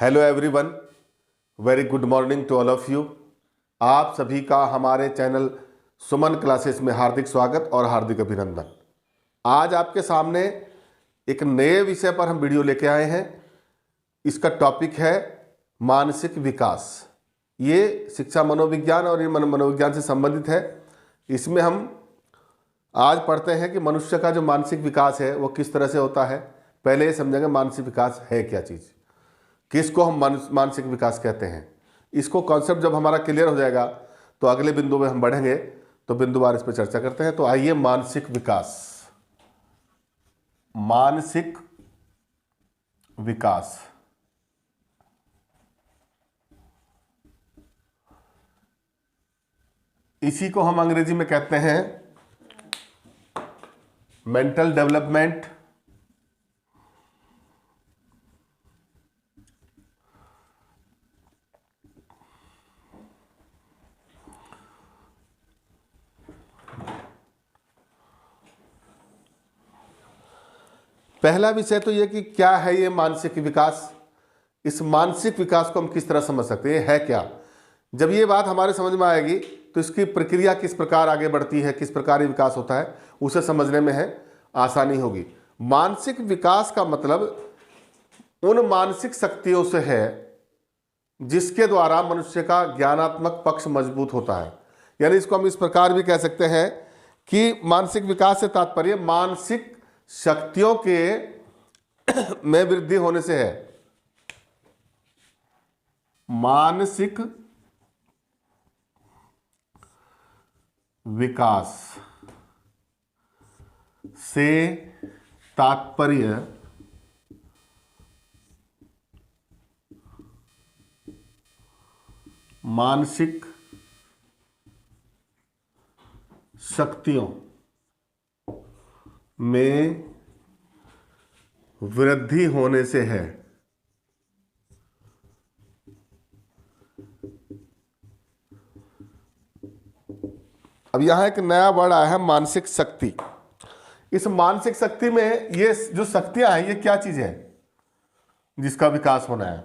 Hello everyone, very good morning to all of you. आप सभी का हमारे चैनल सुमन क्लासेस में हार्दिक स्वागत और हार्दिक अभिनंदन। आज आपके सामने एक नए विषय पर हम वीडियो लेके आए हैं। इसका टॉपिक है मानसिक विकास। ये शिक्षा मनोविज्ञान और ये मनोविज्ञान से संबंधित है। इसमें हम आज पढ़ते हैं कि मनुष्य का जो मानसिक विकास है वो किस तरह से होता है। पहले ये समझेंगे मानसिक विकास है क्या चीज़, किसको हम मानसिक विकास कहते हैं। इसको कॉन्सेप्ट जब हमारा क्लियर हो जाएगा तो अगले बिंदु में हम बढ़ेंगे, तो बिंदुवार इस पर चर्चा करते हैं। तो आइए, मानसिक विकास। मानसिक विकास इसी को हम अंग्रेजी में कहते हैं मेंटल डेवलपमेंट। पहला विषय तो ये कि क्या है ये मानसिक विकास। इस मानसिक विकास को हम किस तरह समझ सकते हैं, है क्या। जब ये बात हमारे समझ में आएगी तो इसकी प्रक्रिया किस प्रकार आगे बढ़ती है, किस प्रकार ये विकास होता है, उसे समझने में है आसानी होगी। मानसिक विकास का मतलब उन मानसिक शक्तियों से है जिसके द्वारा मनुष्य का ज्ञानात्मक पक्ष मजबूत होता है। यानी इसको हम इस प्रकार भी कह सकते हैं कि मानसिक विकास से तात्पर्य मानसिक शक्तियों के में वृद्धि होने से है। मानसिक विकास से तात्पर्य मानसिक शक्तियों में वृद्धि होने से है। अब यहां एक नया वर्ड आया है, मानसिक शक्ति। इस मानसिक शक्ति में ये जो शक्तियां हैं, ये क्या चीज है जिसका विकास होना है,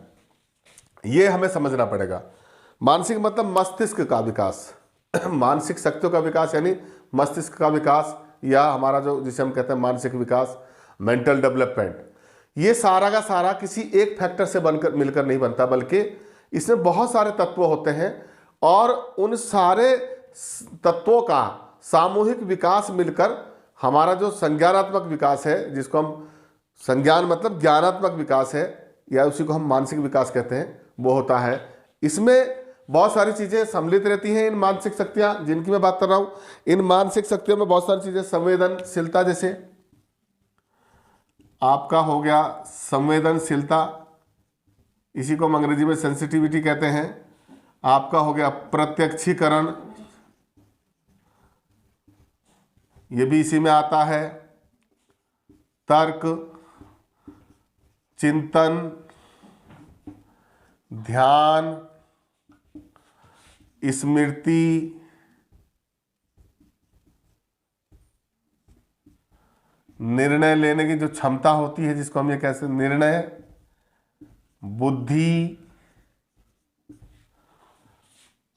ये हमें समझना पड़ेगा। मानसिक मतलब मस्तिष्क का विकास। मानसिक शक्तियों का विकास यानी मस्तिष्क का विकास, या हमारा जो जिसे हम कहते हैं मानसिक विकास, मेंटल डेवलपमेंट। ये सारा का सारा किसी एक फैक्टर से बनकर मिलकर नहीं बनता, बल्कि इसमें बहुत सारे तत्व होते हैं और उन सारे तत्वों का सामूहिक विकास मिलकर हमारा जो संज्ञानात्मक विकास है, जिसको हम संज्ञान मतलब ज्ञानात्मक विकास है, या उसी को हम मानसिक विकास कहते हैं, वो होता है। इसमें बहुत सारी चीज़ें सम्मिलित रहती हैं। इन मानसिक शक्तियाँ जिनकी मैं बात कर रहा हूँ, इन मानसिक शक्तियों में बहुत सारी चीज़ें, संवेदनशीलता, जैसे आपका हो गया संवेदनशीलता, इसी को हम अंग्रेजी में सेंसिटिविटी कहते हैं। आपका हो गया प्रत्यक्षीकरण, ये भी इसी में आता है। तर्क, चिंतन, ध्यान, स्मृति, निर्णय लेने की जो क्षमता होती है, जिसको हम ये कहते हैं निर्णय, बुद्धि,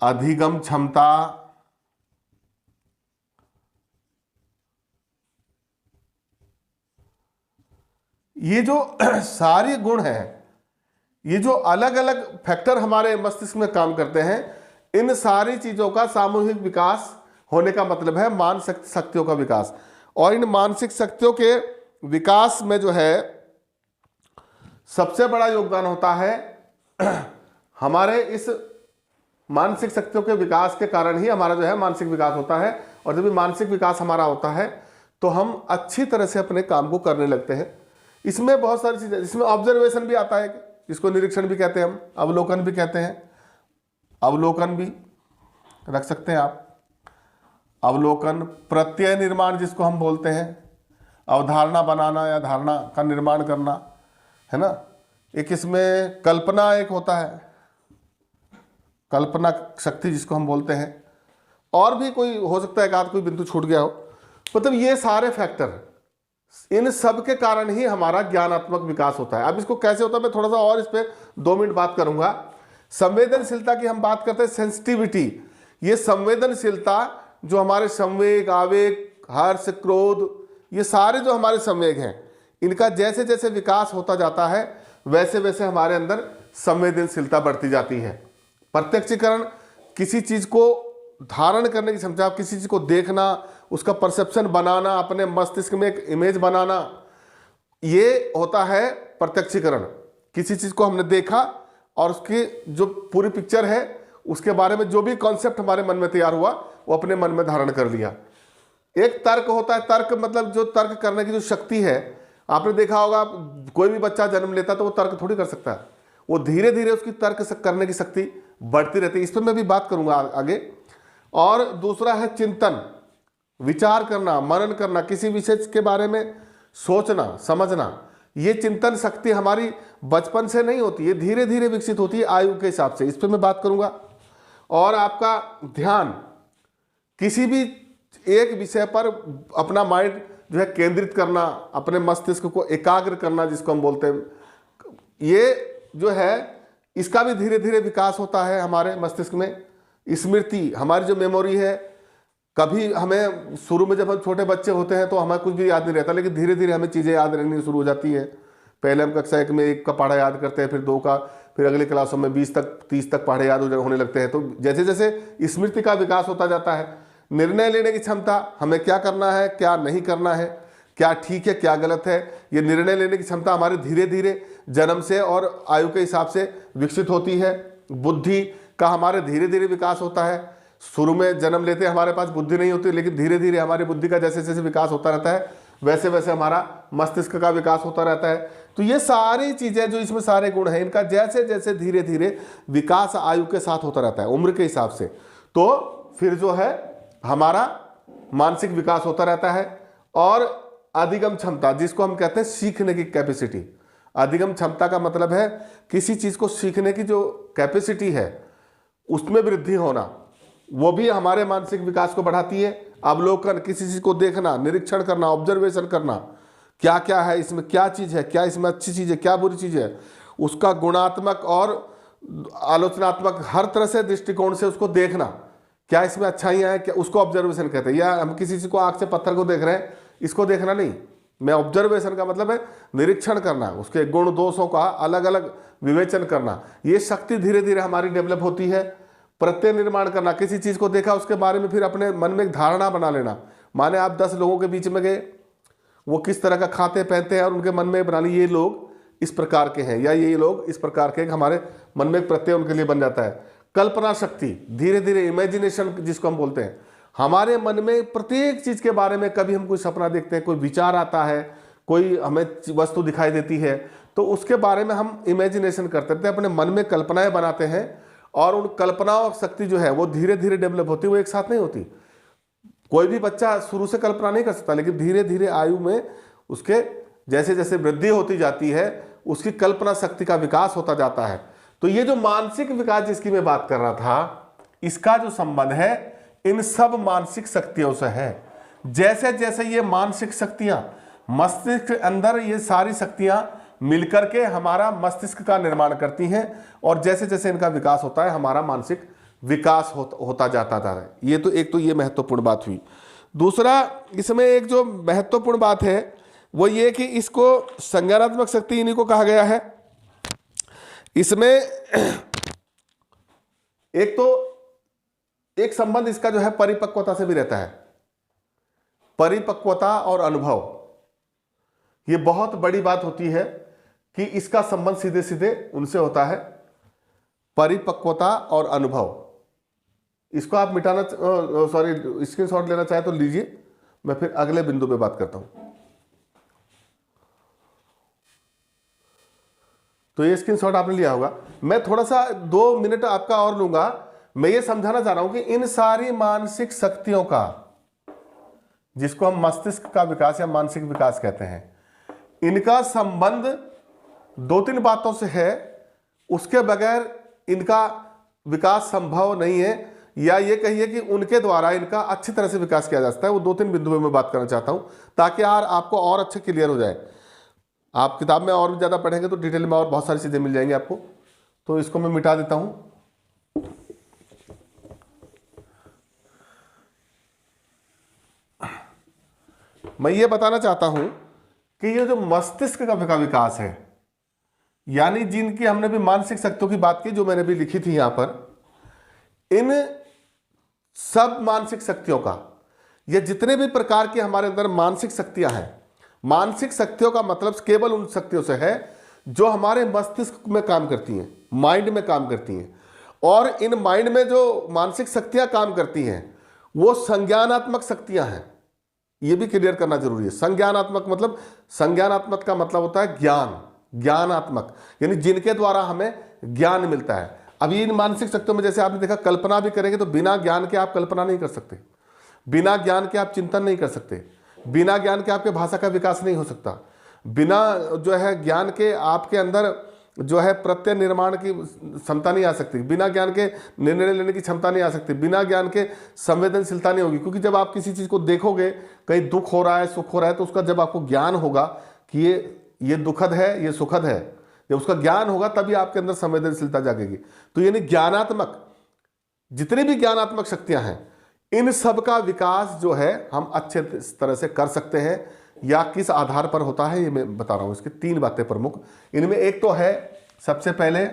अधिगम क्षमता, ये जो सारे गुण हैं, ये जो अलग अलग फैक्टर हमारे मस्तिष्क में काम करते हैं, इन सारी चीजों का सामूहिक विकास होने का मतलब है मानसिक शक्तियों का विकास। और इन मानसिक शक्तियों के विकास में जो है सबसे बड़ा योगदान होता है हमारे इस मानसिक शक्तियों के विकास के कारण ही हमारा जो है मानसिक विकास होता है। और जब भी मानसिक विकास हमारा होता है तो हम अच्छी तरह से अपने काम को करने लगते हैं। इसमें बहुत सारी चीजें, इसमें ऑब्जर्वेशन भी आता है, जिसको निरीक्षण भी कहते हैं हम, अवलोकन भी कहते हैं। अवलोकन भी रख सकते हैं आप। अवलोकन, प्रत्यय निर्माण जिसको हम बोलते हैं, अवधारणा बनाना या धारणा का निर्माण करना, है ना। एक इसमें कल्पना एक होता है, कल्पना शक्ति जिसको हम बोलते हैं। और भी कोई हो सकता है, एक आध कोई बिंदु छूट गया हो। मतलब ये सारे फैक्टर इन सब के कारण ही हमारा ज्ञानात्मक विकास होता है। अब इसको कैसे होता है मैं थोड़ा सा और इस पे 2 मिनट बात करूंगा। संवेदनशीलता की हम बात करते हैं, सेंसिटिविटी। ये संवेदनशीलता जो हमारे संवेग, आवेग, हर्ष, क्रोध, ये सारे जो हमारे संवेग हैं, इनका जैसे जैसे विकास होता जाता है वैसे वैसे हमारे अंदर संवेदनशीलता बढ़ती जाती है। प्रत्यक्षीकरण, किसी चीज को धारण करने की क्षमता, किसी चीज को देखना, उसका परसेप्शन बनाना, अपने मस्तिष्क में एक इमेज बनाना, ये होता है प्रत्यक्षीकरण। किसी चीज को हमने देखा और उसकी जो पूरी पिक्चर है, उसके बारे में जो भी कॉन्सेप्ट हमारे मन में तैयार हुआ वो अपने मन में धारण कर लिया। एक तर्क होता है, तर्क मतलब जो तर्क करने की जो शक्ति है। आपने देखा होगा कोई भी बच्चा जन्म लेता तो वो तर्क थोड़ी कर सकता है, वो धीरे धीरे उसकी तर्क करने की शक्ति बढ़ती रहती है। इस पर मैं भी बात करूंगा आगे। और दूसरा है चिंतन, विचार करना, मनन करना, किसी विषय के बारे में सोचना, समझना। ये चिंतन शक्ति हमारी बचपन से नहीं होती, ये धीरे धीरे विकसित होती है आयु के हिसाब से। इस पर मैं बात करूंगा। और आपका ध्यान, किसी भी एक विषय पर अपना माइंड जो है केंद्रित करना, अपने मस्तिष्क को एकाग्र करना जिसको हम बोलते हैं, ये जो है इसका भी धीरे धीरे विकास होता है हमारे मस्तिष्क में। स्मृति, हमारी जो मेमोरी है, कभी हमें शुरू में जब हम छोटे बच्चे होते हैं तो हमें कुछ भी याद नहीं रहता, लेकिन धीरे धीरे हमें चीज़ें याद रहनी शुरू हो जाती हैं। पहले हम कक्षा 1 में 1 का पढ़ा याद करते हैं, फिर 2 का, फिर अगले क्लासों में 20 तक 30 तक पढ़े याद होने लगते हैं। तो जैसे जैसे स्मृति का विकास होता जाता है, निर्णय लेने की क्षमता, हमें क्या करना है, क्या नहीं करना है, क्या ठीक है, क्या गलत है, ये निर्णय लेने की क्षमता हमारी धीरे धीरे जन्म से और आयु के हिसाब से विकसित होती है। बुद्धि का हमारे धीरे धीरे विकास होता है। शुरू में जन्म लेते हमारे पास बुद्धि नहीं होती, लेकिन धीरे धीरे हमारी बुद्धि का जैसे जैसे विकास होता रहता है वैसे वैसे हमारा मस्तिष्क का विकास होता रहता है। तो ये सारी चीजें जो इसमें सारे गुण हैं, इनका जैसे जैसे धीरे धीरे विकास आयु के साथ होता रहता है, उम्र के हिसाब से, तो फिर जो है हमारा मानसिक विकास होता रहता है। और अधिगम क्षमता, जिसको हम कहते हैं सीखने की कैपेसिटी। अधिगम क्षमता का मतलब है किसी चीज को सीखने की जो कैपेसिटी है उसमें वृद्धि होना, वो भी हमारे मानसिक विकास को बढ़ाती है। अवलोकन, किसी चीज को देखना, निरीक्षण करना, ऑब्जर्वेशन करना, क्या क्या है इसमें, क्या चीज है, क्या इसमें अच्छी चीज है, क्या बुरी चीज है, उसका गुणात्मक और आलोचनात्मक हर तरह से दृष्टिकोण से उसको देखना, क्या इसमें अच्छाइयाँ हैं, क्या, उसको ऑब्जर्वेशन कहते हैं। या हम किसी चीज को आंख से पत्थर को देख रहे हैं, इसको देखना नहीं, मैं ऑब्जर्वेशन का मतलब है निरीक्षण करना, उसके गुण दोषों का अलग अलग विवेचन करना। ये शक्ति धीरे धीरे हमारी डेवलप होती है। प्रत्यय निर्माण करना, किसी चीज को देखा उसके बारे में फिर अपने मन में एक धारणा बना लेना। माने आप 10 लोगों के बीच में गए, वो किस तरह का खाते पहनते हैं और उनके मन में बना ली ये लोग इस प्रकार के हैं या ये लोग इस प्रकार के, हमारे मन में एक प्रत्यय उनके लिए बन जाता है। कल्पना शक्ति, धीरे धीरे इमेजिनेशन जिसको हम बोलते हैं, हमारे मन में प्रत्येक चीज के बारे में, कभी हम कोई सपना देखते हैं, कोई विचार आता है, कोई हमें वस्तु दिखाई देती है, तो उसके बारे में हम इमेजिनेशन करते हैं, अपने मन में कल्पनाएं बनाते हैं। और उन कल्पनाओं शक्ति जो है वो धीरे धीरे डेवलप होती है, वो एक साथ नहीं होती। कोई भी बच्चा शुरू से कल्पना नहीं कर सकता, लेकिन धीरे धीरे आयु में उसके जैसे जैसे वृद्धि होती जाती है उसकी कल्पना शक्ति का विकास होता जाता है। तो ये जो मानसिक विकास जिसकी मैं बात कर रहा था, इसका जो संबंध है इन सब मानसिक शक्तियों से है। जैसे जैसे ये मानसिक शक्तियां मस्तिष्क के अंदर, ये सारी शक्तियां मिलकर के हमारा मस्तिष्क का निर्माण करती हैं, और जैसे जैसे इनका विकास होता है हमारा मानसिक विकास होता जाता है। ये तो एक तो ये महत्वपूर्ण बात हुई। दूसरा इसमें एक जो महत्वपूर्ण बात है वो ये कि इसको संज्ञानात्मक शक्ति इन्हीं को कहा गया है। इसमें एक तो एक संबंध इसका जो है परिपक्वता से भी रहता है। परिपक्वता और अनुभव, ये बहुत बड़ी बात होती है कि इसका संबंध सीधे सीधे उनसे होता है, परिपक्वता और अनुभव। इसको आप मिटाना सॉरी स्क्रीनशॉट लेना चाहे तो लीजिए, मैं फिर अगले बिंदु पे बात करता हूं। तो ये स्क्रीनशॉट आपने लिया होगा। मैं थोड़ा सा 2 मिनट आपका और लूंगा। मैं ये समझाना चाह रहा हूं कि इन सारी मानसिक शक्तियों का, जिसको हम मस्तिष्क का विकास या मानसिक विकास कहते हैं, इनका संबंध 2-3 बातों से है। उसके बगैर इनका विकास संभव नहीं है। या ये कहिए कि उनके द्वारा इनका अच्छी तरह से विकास किया जा सकता है। वो 2-3 बिंदुओं में बात करना चाहता हूं ताकि यार आपको और अच्छे क्लियर हो जाए। आप किताब में और भी ज़्यादा पढ़ेंगे तो डिटेल में और बहुत सारी चीज़ें मिल जाएंगी आपको। तो इसको मैं मिटा देता हूं। मैं ये बताना चाहता हूं कि ये जो मस्तिष्क का विकास है, यानी जिनकी हमने भी मानसिक शक्तियों की बात की जो मैंने भी लिखी थी यहां पर, इन सब मानसिक शक्तियों का, ये जितने भी प्रकार की हमारे अंदर मानसिक शक्तियां हैं, मानसिक शक्तियों का मतलब केवल उन शक्तियों से है जो हमारे मस्तिष्क में काम करती हैं, माइंड में काम करती हैं। और इन माइंड में जो मानसिक शक्तियां काम करती हैं वो संज्ञानात्मक शक्तियां हैं। ये भी क्लियर करना जरूरी है। संज्ञानात्मक मतलब, संज्ञानात्मक का मतलब होता है ज्ञान, ज्ञानात्मक, यानी जिनके द्वारा हमें ज्ञान मिलता है। अब इन मानसिक शक्तियों में जैसे आपने देखा, कल्पना भी करेंगे तो बिना ज्ञान के आप कल्पना नहीं कर सकते, बिना ज्ञान के आप चिंतन नहीं कर सकते, बिना ज्ञान के आपके भाषा का विकास नहीं हो सकता, बिना जो है ज्ञान के आपके अंदर जो है प्रत्यय निर्माण की क्षमता नहीं आ सकती, बिना ज्ञान के निर्णय लेने की क्षमता नहीं आ सकती, बिना ज्ञान के संवेदनशीलता नहीं होगी। क्योंकि जब आप किसी चीज़ को देखोगे, कहीं दुख हो रहा है, सुख हो रहा है, तो उसका जब आपको ज्ञान होगा कि ये दुखद है, ये सुखद है, जब उसका ज्ञान होगा तभी आपके अंदर संवेदनशीलता जागेगी। तो यानी ज्ञानात्मक, जितनी भी ज्ञानात्मक शक्तियां हैं, इन सब का विकास जो है हम अच्छे तरह से कर सकते हैं। या किस आधार पर होता है ये मैं बता रहा हूं। इसकी 3 बातें प्रमुख, इनमें एक तो है सबसे पहले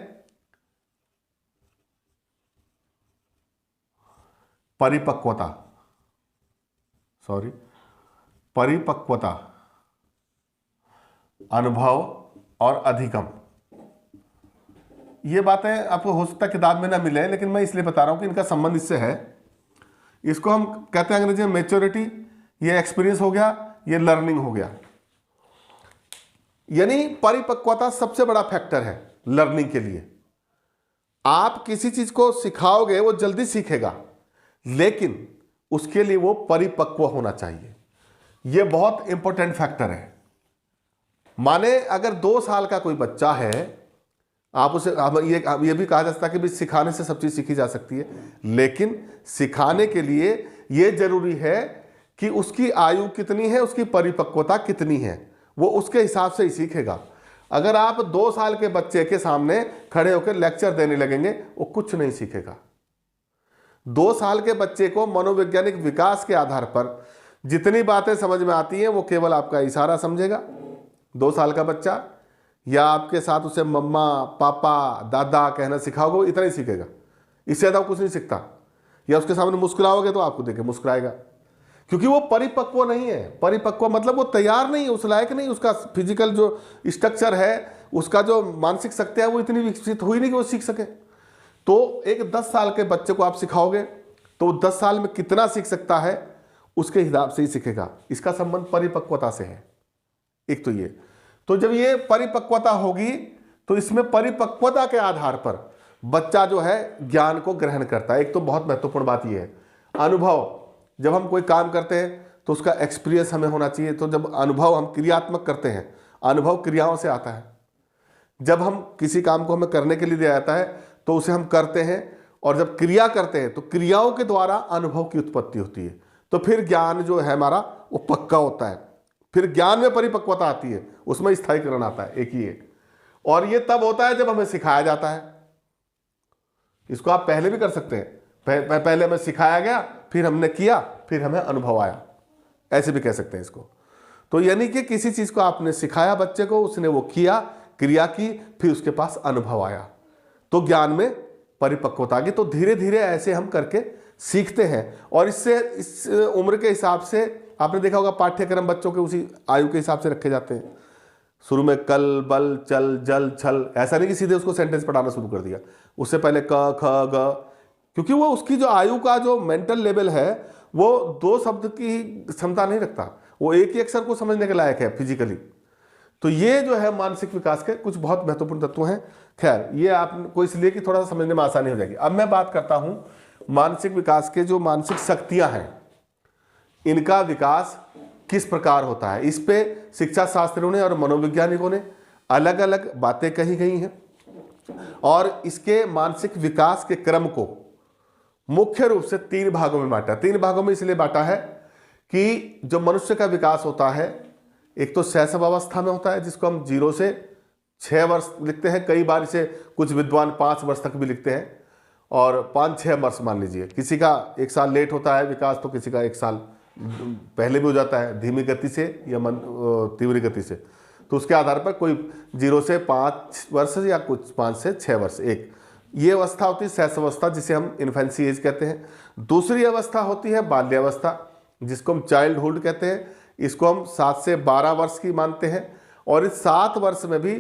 परिपक्वता, परिपक्वता, अनुभव और अधिगम। ये बातें आपको हो सकता है किताब में ना मिले, लेकिन मैं इसलिए बता रहा हूं कि इनका संबंध इससे है। इसको हम कहते हैं अंग्रेजी में मैच्योरिटी, ये एक्सपीरियंस हो गया, ये लर्निंग हो गया। यानी परिपक्वता सबसे बड़ा फैक्टर है लर्निंग के लिए। आप किसी चीज को सिखाओगे वो जल्दी सीखेगा, लेकिन उसके लिए वो परिपक्व होना चाहिए। ये बहुत इंपॉर्टेंट फैक्टर है। माने अगर 2 साल का कोई बच्चा है, आप उसे, ये भी कहा जा सकता है कि भी सिखाने से सब चीज सीखी जा सकती है, लेकिन सिखाने के लिए ये जरूरी है कि उसकी आयु कितनी है, उसकी परिपक्वता कितनी है, वो उसके हिसाब से ही सीखेगा। अगर आप 2 साल के बच्चे के सामने खड़े होकर लेक्चर देने लगेंगे, वो कुछ नहीं सीखेगा। 2 साल के बच्चे को मनोवैज्ञानिक विकास के आधार पर जितनी बातें समझ में आती हैं वो केवल आपका इशारा समझेगा। 2 साल का बच्चा, या आपके साथ उसे मम्मा, पापा, दादा कहना सिखाओगे, इतना ही सीखेगा, इससे ज़्यादा कुछ नहीं सीखता। या उसके सामने मुस्कुराओगे तो आपको देख के मुस्कुराएगा, क्योंकि वो परिपक्व नहीं है। परिपक्व मतलब वो तैयार नहीं है, उस लायक नहीं, उसका फिजिकल जो स्ट्रक्चर है, उसका जो मानसिक शक्ति है वो इतनी विकसित हुई नहीं कि वो सीख सके। तो एक 10 साल के बच्चे को आप सिखाओगे तो 10 साल में कितना सीख सकता है उसके हिसाब से ही सीखेगा। इसका संबंध परिपक्वता से है। एक तो ये, तो जब ये परिपक्वता होगी तो इसमें परिपक्वता के आधार पर बच्चा जो है ज्ञान को ग्रहण करता है। एक तो बहुत महत्वपूर्ण बात यह है अनुभव। जब हम कोई काम करते हैं तो उसका एक्सपीरियंस हमें होना चाहिए। तो जब अनुभव हम क्रियात्मक करते हैं, अनुभव क्रियाओं से आता है। जब हम किसी काम को हमें करने के लिए दिया जाता है तो उसे हम करते हैं, और जब क्रिया करते हैं तो क्रियाओं के द्वारा अनुभव की उत्पत्ति होती है। तो फिर ज्ञान जो है हमारा वो पक्का होता है। फिर ज्ञान में परिपक्वता आती है, उसमें स्थायीकरण आता है, एक ही एक। और ये तब होता है जब हमें सिखाया जाता है। इसको आप पहले भी कर सकते हैं, पहले हमें सिखाया गया, फिर हमने किया, फिर हमें अनुभव आया, ऐसे भी कह सकते हैं इसको। तो यानी कि किसी चीज को आपने सिखाया बच्चे को, उसने वो किया, क्रिया की, फिर उसके पास अनुभव आया, तो ज्ञान में परिपक्वता आ गई। तो धीरे धीरे ऐसे हम करके सीखते हैं। और इससे इस उम्र के हिसाब से आपने देखा होगा पाठ्यक्रम बच्चों के उसी आयु के हिसाब से रखे जाते हैं। शुरू में कल, बल, चल, जल, छल, ऐसा नहीं कि सीधे उसको सेंटेंस पढ़ाना शुरू कर दिया। उससे पहले क, ख, ग, क्योंकि वो उसकी जो आयु का जो मेंटल लेवल है वो 2 शब्द की क्षमता नहीं रखता, वो एक ही अक्षर को समझने के लायक है फिजिकली। तो ये जो है मानसिक विकास के कुछ बहुत महत्वपूर्ण तत्व हैं। खैर, ये आपको इसलिए कि थोड़ा सा समझने में आसानी हो जाएगी। अब मैं बात करता हूं मानसिक विकास के जो मानसिक शक्तियां हैं, इनका विकास किस प्रकार होता है। इस पे शिक्षा शास्त्रियों ने और मनोवैज्ञानिकों ने अलग अलग बातें कही गई हैं, और इसके मानसिक विकास के क्रम को मुख्य रूप से 3 भागों में बांटा। 3 भागों में इसलिए बांटा है कि जो मनुष्य का विकास होता है, एक तो शैशव अवस्था में होता है जिसको हम 0 से 6 वर्ष लिखते हैं, कई बार इसे कुछ विद्वान 5 वर्ष तक भी लिखते हैं, और 5-6 वर्ष मान लीजिए। किसी का 1 साल लेट होता है विकास, तो किसी का 1 साल पहले भी हो जाता है, धीमी गति से या तीव्र गति से। तो उसके आधार पर कोई 0 से 5 वर्ष या कुछ 5 से 6 वर्ष, एक ये अवस्था होती है शैशव अवस्था, जिसे हम इन्फेंसी एज कहते हैं। दूसरी अवस्था होती है बाल्यावस्था, जिसको हम चाइल्डहुड कहते हैं। इसको हम 7 से 12 वर्ष की मानते हैं, और इस 7 वर्ष में भी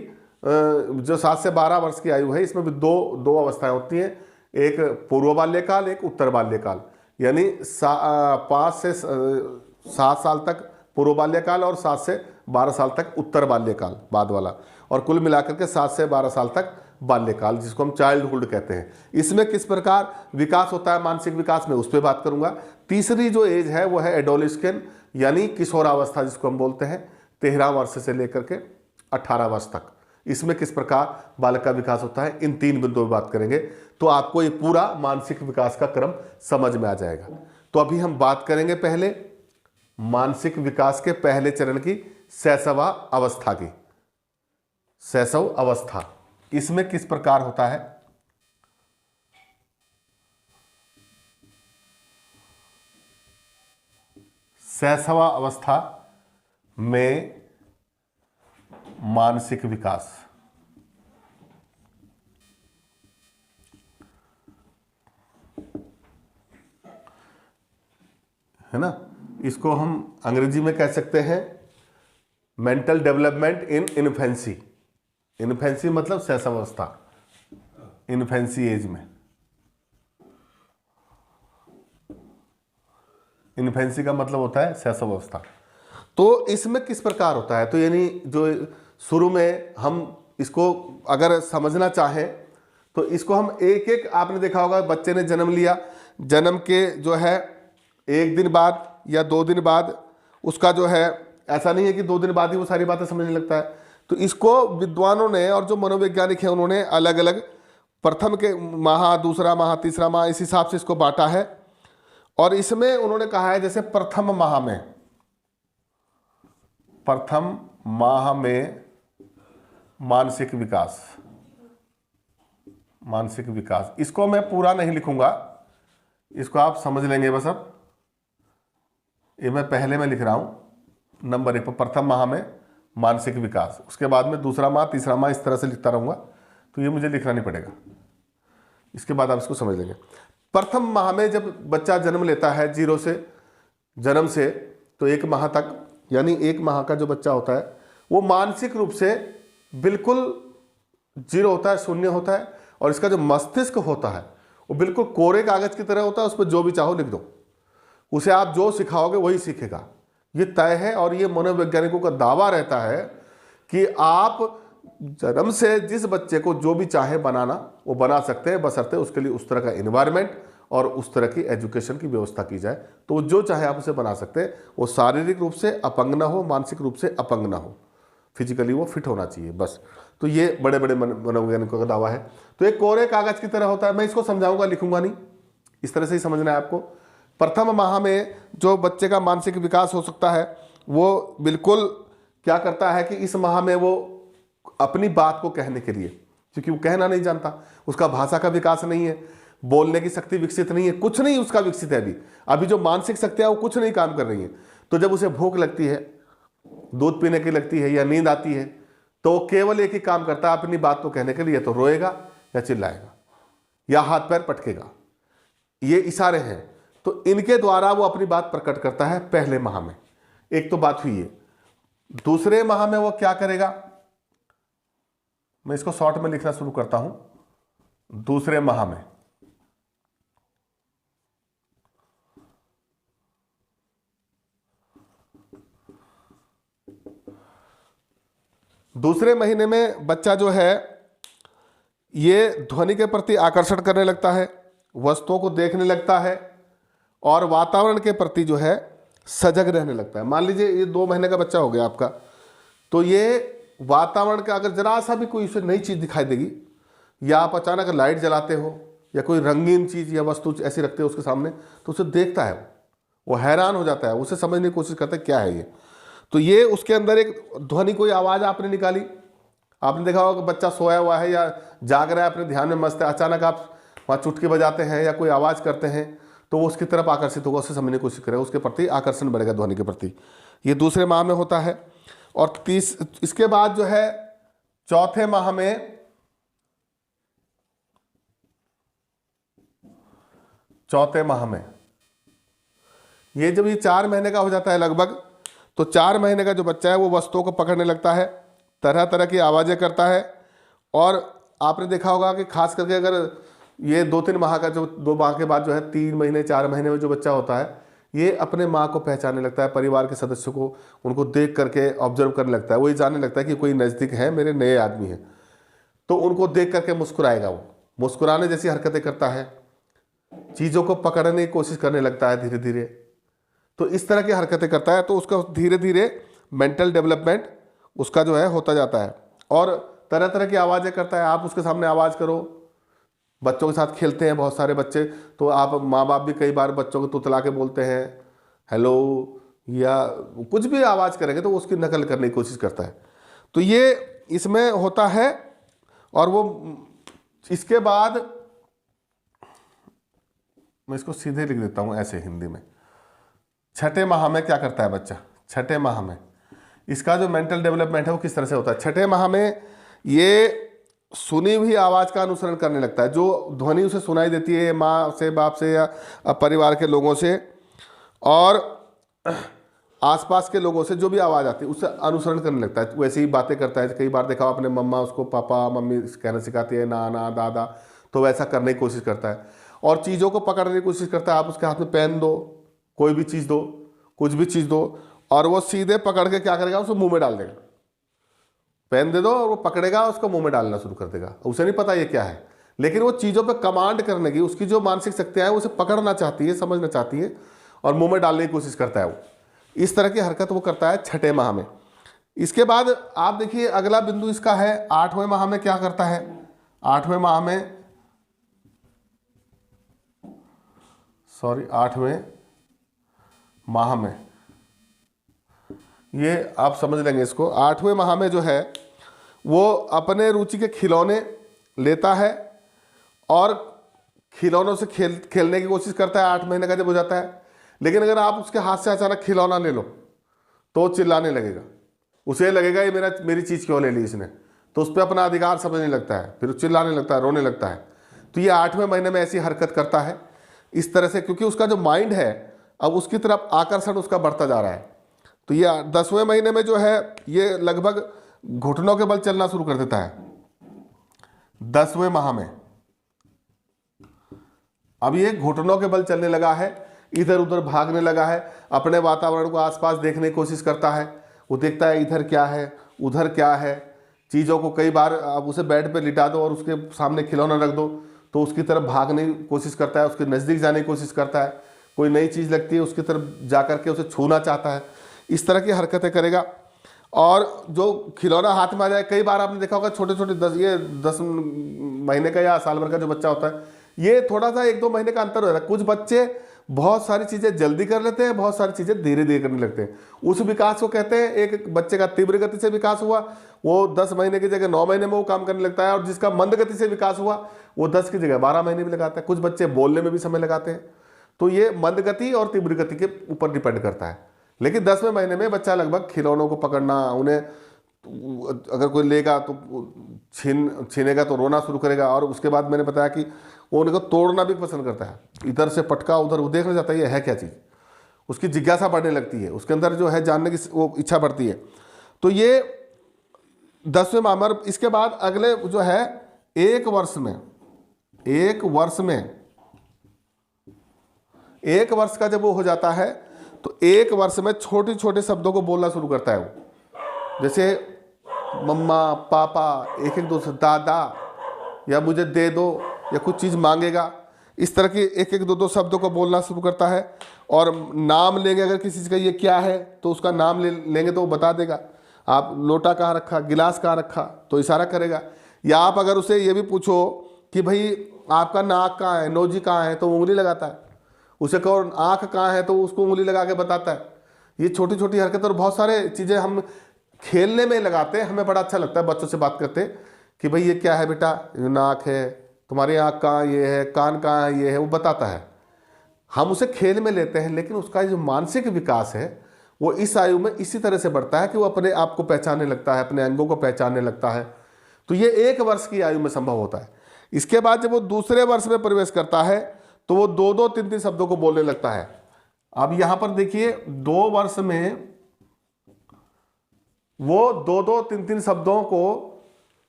जो 7 से 12 वर्ष की आयु है, इसमें भी दो अवस्थाएं होती हैं, एक पूर्व बाल्यकाल, एक उत्तर बाल्यकाल। यानी 5 से 7 साल तक पूर्व बाल्यकाल और 7 से 12 साल तक उत्तर बाल्यकाल बाद वाला, और कुल मिलाकर के 7 से 12 साल तक बाल्यकाल, जिसको हम चाइल्डहुड कहते हैं। इसमें किस प्रकार विकास होता है मानसिक विकास में, उस पर बात करूंगा। तीसरी जो एज है वो है एडोलेस्केंट, यानी किशोरावस्था जिसको हम बोलते हैं, 13 वर्ष से लेकर के 18 वर्ष तक। इसमें किस प्रकार बालक का विकास होता है, इन 3 बिंदुओं पर बात करेंगे, तो आपको ये पूरा मानसिक विकास का क्रम समझ में आ जाएगा। तो अभी हम बात करेंगे पहले मानसिक विकास के पहले चरण की, शैशव अवस्था की। शैशव अवस्था, इसमें किस प्रकार होता है? शैशव अवस्था में मानसिक विकास, है ना, इसको हम अंग्रेजी में कह सकते हैं mental development in infancy. Infancy मतलब शैशव अवस्था, इन्फेंसी एज में। इन्फेंसी का मतलब होता है शैशव अवस्था। तो इसमें किस प्रकार होता है, तो यानी जो शुरू में हम इसको अगर समझना चाहें तो इसको हम एक एक, आपने देखा होगा बच्चे ने जन्म लिया, जन्म के जो है 1 दिन बाद या 2 दिन बाद उसका जो है, ऐसा नहीं है कि 2 दिन बाद ही वो सारी बातें समझने लगता है। तो इसको विद्वानों ने और जो मनोवैज्ञानिक हैं उन्होंने अलग अलग प्रथम के माह, दूसरा माह, तीसरा माह, इस हिसाब से इसको बांटा है। और इसमें उन्होंने कहा है जैसे प्रथम माह में मानसिक विकास, इसको मैं पूरा नहीं लिखूंगा, इसको आप समझ लेंगे बस। अब ये मैं पहले में लिख रहा हूं नंबर 1 पर, प्रथम माह में मानसिक विकास, उसके बाद में दूसरा माह, तीसरा माह, इस तरह से लिखता रहूंगा, तो ये मुझे लिखना नहीं पड़ेगा, इसके बाद आप इसको समझ लेंगे। प्रथम माह में जब बच्चा जन्म लेता है, 0 से जन्म से तो 1 माह तक, यानी 1 माह का जो बच्चा होता है वो मानसिक रूप से बिल्कुल 0 होता है, शून्य होता है। और इसका जो मस्तिष्क होता है वो बिल्कुल कोरे कागज की तरह होता है, उस पर जो भी चाहो लिख दो, उसे आप जो सिखाओगे वही सीखेगा, ये तय है। और ये मनोवैज्ञानिकों का दावा रहता है कि आप जन्म से जिस बच्चे को जो भी चाहे बनाना वो बना सकते हैं, बशर्ते उसके लिए उस तरह का एनवायरनमेंट और उस तरह की एजुकेशन की व्यवस्था की जाए, तो वो जो चाहे आप उसे बना सकते हैं। वो शारीरिक रूप से अपंग ना हो, मानसिक रूप से अपंग ना हो, फिजिकली वो फिट होना चाहिए बस। तो ये बड़े बड़े मनोवैज्ञानिकों का दावा है। तो ये कोरे कागज की तरह होता है, मैं इसको समझाऊंगा, लिखूंगा नहीं, इस तरह से ही समझना है आपको। प्रथम माह में जो बच्चे का मानसिक विकास हो सकता है वो बिल्कुल क्या करता है कि इस माह में वो अपनी बात को कहने के लिए, क्योंकि वो कहना नहीं जानता, उसका भाषा का विकास नहीं है, बोलने की शक्ति विकसित नहीं है, कुछ नहीं उसका विकसित है अभी जो मानसिक शक्तियां वो कुछ नहीं काम कर रही है। तो जब उसे भूख लगती है, दूध पीने की लगती है या नींद आती है, तो वो केवल एक ही काम करता है अपनी बात को कहने के लिए, तो रोएगा या चिल्लाएगा या हाथ पैर पटकेगा, ये इशारे हैं। तो इनके द्वारा वो अपनी बात प्रकट करता है पहले माह में। एक तो बात हुई है। दूसरे माह में वो क्या करेगा, मैं इसको शॉर्ट में लिखना शुरू करता हूं। दूसरे माह में दूसरे महीने में बच्चा जो है ये ध्वनि के प्रति आकर्षण करने लगता है, वस्तुओं को देखने लगता है और वातावरण के प्रति जो है सजग रहने लगता है। मान लीजिए ये 2 महीने का बच्चा हो गया आपका, तो ये वातावरण का अगर जरा सा भी कोई उसे नई चीज़ दिखाई देगी, या आप अचानक लाइट जलाते हो या कोई रंगीन चीज़ या वस्तु ऐसी रखते हैं उसके सामने, तो उसे देखता है, वो हैरान हो जाता है, उसे समझने की कोशिश करता है क्या है ये। तो ये उसके अंदर एक ध्वनि, कोई आवाज़ आपने निकाली, आपने देखा होगा कि बच्चा सोया हुआ है या जाग रहा है, अपने ध्यान में मस्त है, अचानक आप वहाँ चुटकी बजाते हैं या कोई आवाज़ करते हैं तो वो उसकी तरफ आकर्षित होगा, उसे समझने की कोशिश करेगा, उसके प्रति आकर्षण बढ़ेगा ध्वनि के प्रति। ये दूसरे माह में होता है। और इसके बाद जो है चौथे माह में, चौथे माह में ये जब ये 4 महीने का हो जाता है लगभग, तो 4 महीने का जो बच्चा है वो वस्तुओं को पकड़ने लगता है, तरह तरह की आवाज़ें करता है। और आपने देखा होगा कि खास करके अगर ये 2-3 माह का, जो 2 माह के बाद जो है 3 महीने 4 महीने में जो बच्चा होता है, ये अपने माँ को पहचानने लगता है, परिवार के सदस्यों को, उनको देख करके ऑब्जर्व करने लगता है। वो ये जानने लगता है कि कोई नज़दीक है, मेरे नए आदमी हैं, तो उनको देख करके मुस्कुराएगा, वो मुस्कुराने जैसी हरकतें करता है, चीज़ों को पकड़ने की कोशिश करने लगता है धीरे धीरे। तो इस तरह की हरकतें करता है, तो उसका धीरे धीरे मेंटल डेवलपमेंट उसका जो है होता जाता है। और तरह तरह की आवाज़ें करता है, आप उसके सामने आवाज़ करो, बच्चों के साथ खेलते हैं बहुत सारे बच्चे, तो आप माँ बाप भी कई बार बच्चों को तुतला के बोलते हैं हेलो, या कुछ भी आवाज़ करेंगे तो उसकी नकल करने की कोशिश करता है। तो ये इसमें होता है। और वो इसके बाद मैं इसको सीधे लिख देता हूँ ऐसे हिंदी में। छठे माह में क्या करता है बच्चा? छठे माह में इसका जो मेंटल डेवलपमेंट है वो किस तरह से होता है? छठे माह में ये सुनी हुई आवाज़ का अनुसरण करने लगता है, जो ध्वनि उसे सुनाई देती है माँ से, बाप से या परिवार के लोगों से और आसपास के लोगों से, जो भी आवाज़ आती है उससे अनुसरण करने लगता है, वैसे ही बातें करता है। कई बार देखा आपने मम्मा उसको पापा मम्मी कहना सिखाती है, नाना दादा, तो वैसा करने की कोशिश करता है। और चीज़ों को पकड़ने की कोशिश करता है, आप उसके हाथ में पेन दो, कोई भी चीज़ दो, कुछ भी चीज़ दो, और वो सीधे पकड़ के क्या करेगा, उसको मुँह में डाल देगा। पेन दे दो और वो पकड़ेगा, उसको मुंह में डालना शुरू कर देगा। उसे नहीं पता ये क्या है, लेकिन वो चीज़ों पे कमांड करने की उसकी जो मानसिक शक्तियाँ हैं उसे पकड़ना चाहती है, समझना चाहती है और मुंह में डालने की कोशिश करता है। वो इस तरह की हरकत वो करता है छठे माह में। इसके बाद आप देखिए अगला बिंदु इसका है 8वें माह में क्या करता है। 8वें माह में, सॉरी 8वें माह में, ये आप समझ लेंगे इसको। 8वें माह में जो है वो अपने रुचि के खिलौने लेता है और खिलौनों से खेलने की कोशिश करता है 8 महीने का जब हो जाता है। लेकिन अगर आप उसके हाथ से अचानक खिलौना ले लो तो चिल्लाने लगेगा, उसे लगेगा ये मेरी चीज़ क्यों ले ली इसने, तो उस पर अपना अधिकार समझने लगता है, फिर चिल्लाने लगता है, रोने लगता है। तो ये 8वें महीने में ऐसी हरकत करता है इस तरह से, क्योंकि उसका जो माइंड है अब उसकी तरफ आकर्षण उसका बढ़ता जा रहा है। तो ये 10वें महीने में जो है ये लगभग घुटनों के बल चलना शुरू कर देता है। 10वें माह में अब ये घुटनों के बल चलने लगा है, इधर उधर भागने लगा है, अपने वातावरण को आसपास देखने की कोशिश करता है। वो देखता है इधर क्या है, उधर क्या है, चीज़ों को कई बार आप उसे बेड पे लिटा दो और उसके सामने खिलौना रख दो तो उसकी तरफ भागने की कोशिश करता है, उसके नज़दीक जाने की कोशिश करता है। कोई नई चीज़ लगती है उसकी तरफ जा करके उसे छूना चाहता है, इस तरह की हरकतें करेगा। और जो खिलौना हाथ में आ जाए, कई बार आपने देखा होगा छोटे छोटे 10 महीने का या साल भर का जो बच्चा होता है, ये थोड़ा सा 1-2 महीने का अंतर होता है। कुछ बच्चे बहुत सारी चीज़ें जल्दी कर लेते हैं, बहुत सारी चीज़ें धीरे धीरे करने लगते हैं। उस विकास को कहते हैं, एक बच्चे का तीव्र गति से विकास हुआ वो 10 महीने की जगह 9 महीने में वो काम करने लगता है, और जिसका मंद गति से विकास हुआ वो 10 की जगह 12 महीने भी लगाता है। कुछ बच्चे बोलने में भी समय लगाते हैं। तो ये मंद गति और तीव्र गति के ऊपर डिपेंड करता है। लेकिन 10वें महीने में बच्चा लगभग खिलौनों को पकड़ना, उन्हें अगर कोई लेगा तो छीनेगा तो रोना शुरू करेगा। और उसके बाद मैंने बताया कि वो उनको तोड़ना भी पसंद करता है, इधर से पटका उधर वो देखने जाता है ये है क्या चीज़, उसकी जिज्ञासा बढ़ने लगती है, उसके अंदर जो है जानने की वो इच्छा बढ़ती है। तो ये 10वें माह में। इसके बाद अगले जो है 1 वर्ष में, 1 वर्ष का जब वो हो जाता है तो 1 वर्ष में छोटे छोटे शब्दों को बोलना शुरू करता है वो, जैसे मम्मा पापा, एक एक दो से दादा, या मुझे दे दो, या कुछ चीज़ मांगेगा। इस तरह के 1-1, 2-2 शब्दों को बोलना शुरू करता है। और नाम लेंगे, अगर किसी चीज़ का ये क्या है तो उसका नाम लेंगे तो वो बता देगा। आप लोटा कहाँ रखा, गिलास कहाँ रखा, तो इशारा करेगा। या आप अगर उसे ये भी पूछो कि भाई आपका नाक कहाँ है, नोजी कहाँ है, तो वो उंगली लगाता है। उसे कहो आँख कहाँ है, तो उसको उंगली लगा के बताता है। ये छोटी छोटी हरकत और बहुत सारे चीज़ें हम खेलने में लगाते हैं। हमें बड़ा अच्छा लगता है बच्चों से बात करते कि भाई ये क्या है बेटा, ये नाक है, तुम्हारी आँख कहाँ, ये है, कान कहाँ है, ये है, वो बताता है। हम उसे खेल में लेते हैं, लेकिन उसका जो मानसिक विकास है वो इस आयु में इसी तरह से बढ़ता है कि वो अपने आप को पहचानने लगता है, अपने अंगों को पहचानने लगता है। तो ये 1 वर्ष की आयु में संभव होता है। इसके बाद जब वो दूसरे वर्ष में प्रवेश करता है तो वो 2-2, 3-3 शब्दों को बोलने लगता है। अब यहां पर देखिए 2 वर्ष में वो 2-2, 3-3 शब्दों को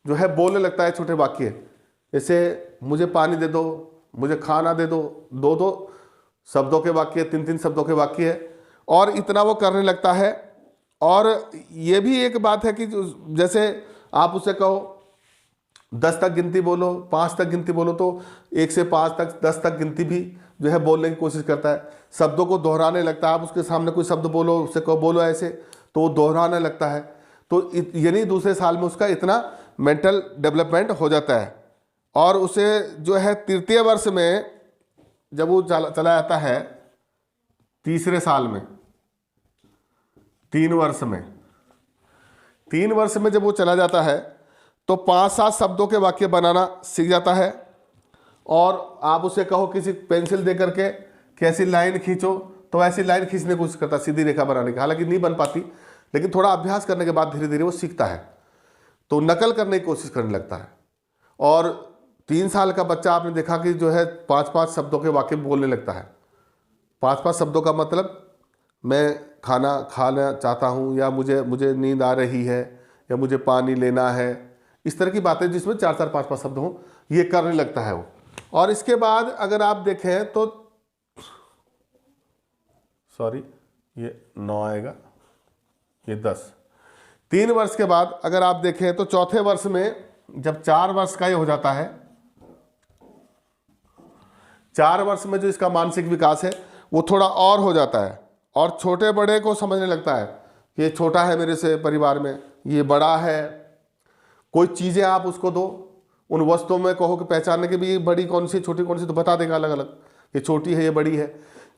जो है बोलने लगता है, छोटे वाक्य। जैसे मुझे पानी दे दो, मुझे खाना दे दो, 2-2 शब्दों के वाक्य, 3-3 शब्दों के वाक्य है, और इतना वो करने लगता है। और ये भी एक बात है कि जैसे आप उसे कहो 10 तक गिनती बोलो, 5 तक गिनती बोलो, तो 1 से 5 तक, 10 तक गिनती भी जो है बोलने की कोशिश करता है। शब्दों को दोहराने लगता है। आप उसके सामने कोई शब्द बोलो, उससे कहो बोलो ऐसे, तो वो दोहराने लगता है। तो यानी दूसरे साल में उसका इतना मेंटल डेवलपमेंट हो जाता है। और उसे जो है तृतीय वर्ष में जब वो चला जाता है, तीसरे साल में, 3 वर्ष में, 3 वर्ष में जब वो चला जाता है तो 5-7 शब्दों के वाक्य बनाना सीख जाता है। और आप उसे कहो किसी पेंसिल दे करके कैसी लाइन खींचो, तो ऐसी लाइन खींचने की कोशिश करता, सीधी रेखा बनाने की। हालांकि नहीं बन पाती, लेकिन थोड़ा अभ्यास करने के बाद धीरे धीरे वो सीखता है, तो नकल करने की कोशिश करने लगता है। और 3 साल का बच्चा आपने देखा कि जो है 5-5 शब्दों के वाक्य बोलने लगता है। 5-5 शब्दों का मतलब, मैं खाना खाना चाहता हूँ, या मुझे नींद आ रही है, या मुझे पानी लेना है, इस तरह की बातें जिसमें 4-4, 5-5 शब्द हों, ये करने लगता है वो। और इसके बाद अगर आप देखें तो सॉरी, ये 9 आएगा, ये 10। 3 वर्ष के बाद अगर आप देखें तो चौथे वर्ष में जब 4 वर्ष का ये हो जाता है, 4 वर्ष में जो इसका मानसिक विकास है वो थोड़ा और हो जाता है, और छोटे बड़े को समझने लगता है कि ये छोटा है मेरे से परिवार में, ये बड़ा है। कोई चीज़ें आप उसको दो, उन वस्तुओं में कहो कि पहचानने के भी, बड़ी कौन सी छोटी कौन सी, तो बता देगा अलग अलग, ये छोटी है ये बड़ी है।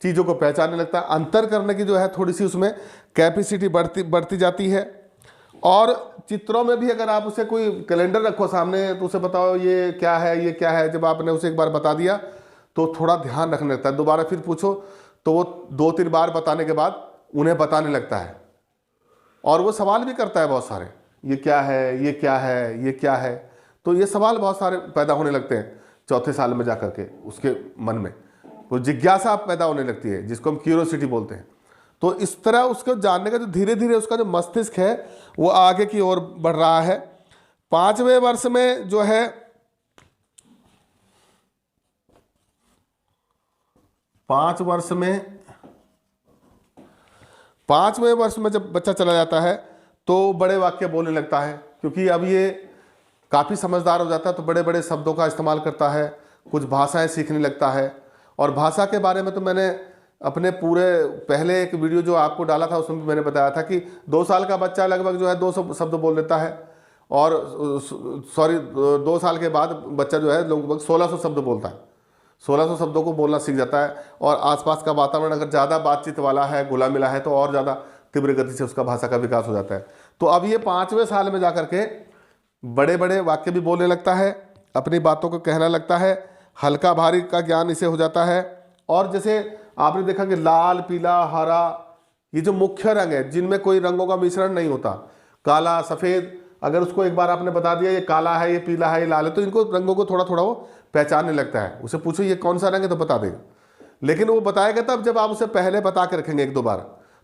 चीज़ों को पहचानने लगता है। अंतर करने की जो है थोड़ी सी उसमें कैपेसिटी बढ़ती जाती है। और चित्रों में भी अगर आप उसे कोई कैलेंडर रखो सामने तो उसे बताओ ये क्या है, ये क्या है, जब आपने उसे एक बार बता दिया तो थोड़ा ध्यान रखने लगता है। दोबारा फिर पूछो तो वो 2-3 बार बताने के बाद उन्हें बताने लगता है। और वो सवाल भी करता है बहुत सारे, ये क्या है, ये क्या है, ये क्या है। तो ये सवाल बहुत सारे पैदा होने लगते हैं चौथे साल में जाकर के उसके मन में, वो जिज्ञासा पैदा होने लगती है, जिसको हम क्यूरियोसिटी बोलते हैं। तो इस तरह उसको जानने का जो धीरे धीरे उसका जो मस्तिष्क है वो आगे की ओर बढ़ रहा है। 5वें वर्ष में जो है 5 वर्ष में जब बच्चा चला जाता है तो बड़े वाक्य बोलने लगता है, क्योंकि अब ये काफ़ी समझदार हो जाता है, तो बड़े बड़े शब्दों का इस्तेमाल करता है, कुछ भाषाएं सीखने लगता है। और भाषा के बारे में तो मैंने अपने पूरे पहले एक वीडियो जो आपको डाला था उसमें मैंने बताया था कि 2 साल का बच्चा लगभग जो है 200 शब्द बोल लेता है, और 2 साल के बाद बच्चा जो है लगभग 1600 शब्द बोलता है। 1600 शब्दों को बोलना सीख जाता है। और आसपास का वातावरण अगर ज़्यादा बातचीत वाला है, घुला मिला है, तो और ज़्यादा तीव्र गति से उसका भाषा का विकास हो जाता है। तो अब ये 5वें साल में जाकर के बड़े बड़े वाक्य भी बोलने लगता है, अपनी बातों को कहना लगता है, हल्का भारी का ज्ञान इसे हो जाता है। और जैसे आपने देखा कि लाल, पीला, हरा, ये जो मुख्य रंग है जिनमें कोई रंगों का मिश्रण नहीं होता, काला, सफ़ेद, अगर उसको एक बार आपने बता दिया ये काला है, ये पीला है, ये लाल है, तो इनको रंगों को थोड़ा थोड़ा वो पहचानने लगता है। उसे पूछो ये कौन सा रंग है तो बता देगा, लेकिन वो बताएगा तब जब आप उसे पहले बता के रखेंगे 1-2 बार,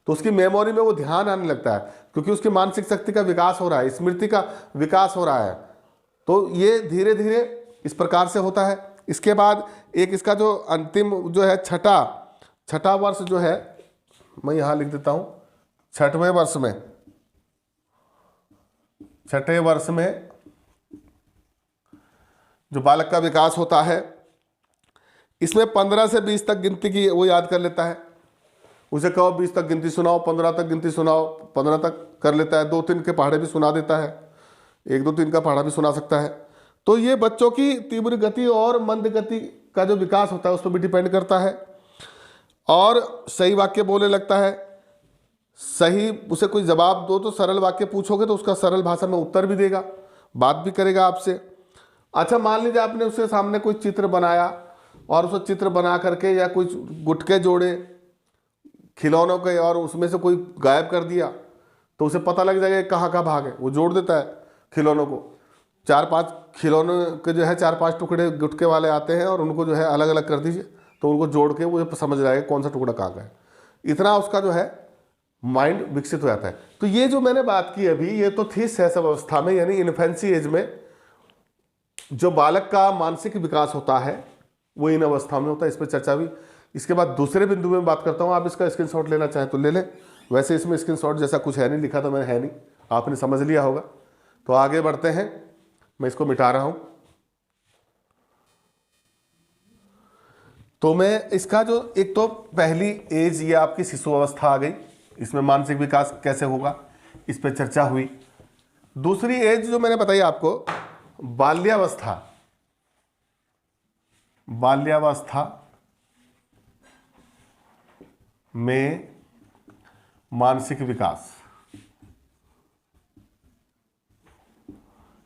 तो उसकी मेमोरी में वो ध्यान आने लगता है, क्योंकि उसकी मानसिक शक्ति का विकास हो रहा है, स्मृति का विकास हो रहा है। तो ये धीरे धीरे इस प्रकार से होता है। इसके बाद एक इसका जो अंतिम जो है छठा वर्ष जो है, मैं यहाँ लिख देता हूँ, 6वें वर्ष में जो बालक का विकास होता है, इसमें 15 से 20 तक गिनती की वो याद कर लेता है। उसे कहो 20 तक गिनती सुनाओ, 15 तक गिनती सुनाओ, 15 तक कर लेता है। 2-3 के पहाड़े भी सुना देता है, 1-2-3 का पहाड़ा भी सुना सकता है। तो ये बच्चों की तीव्र गति और मंद गति का जो विकास होता है उस पर भी डिपेंड करता है। और सही वाक्य बोलने लगता है, सही उसे कोई जवाब दो तो सरल वाक्य पूछोगे तो उसका सरल भाषा में उत्तर भी देगा, बात भी करेगा आपसे। अच्छा, मान लीजिए आपने उसके सामने कोई चित्र बनाया और उस चित्र बना करके या कुछ गुटके जोड़े खिलौनों के और उसमें से कोई गायब कर दिया, तो उसे पता लग जाएगा कहाँ कहाँ भाग है। वो जोड़ देता है खिलौनों को, 4-5 खिलौनों के जो है 4-5 टुकड़े गुटके वाले आते हैं और उनको जो है अलग अलग कर दीजिए, तो उनको जोड़ के वो समझ जाएगा कौन सा टुकड़ा कहाँ का है। इतना उसका जो है माइंड विकसित हो जाता है। तो ये जो मैंने बात की अभी, ये तो थी शैशव अवस्था में, यानी इन्फेंसी एज में जो बालक का मानसिक विकास होता है वो इन अवस्था में होता है। इस पर चर्चा भी इसके बाद दूसरे बिंदु में बात करता हूँ। आप इसका स्क्रीनशॉट लेना चाहें तो ले लें, वैसे इसमें स्क्रीनशॉट जैसा कुछ है नहीं, लिखा तो मैंने है नहीं, आपने समझ लिया होगा। तो आगे बढ़ते हैं, मैं इसको मिटा रहा हूं। तो मैं इसका जो एक तो पहली एज ये आपकी शिशु अवस्था आ गई, इसमें मानसिक विकास कैसे होगा इस पर चर्चा हुई। दूसरी एज जो मैंने बताई आपको, बाल्यावस्था। बाल्यावस्था में मानसिक विकास,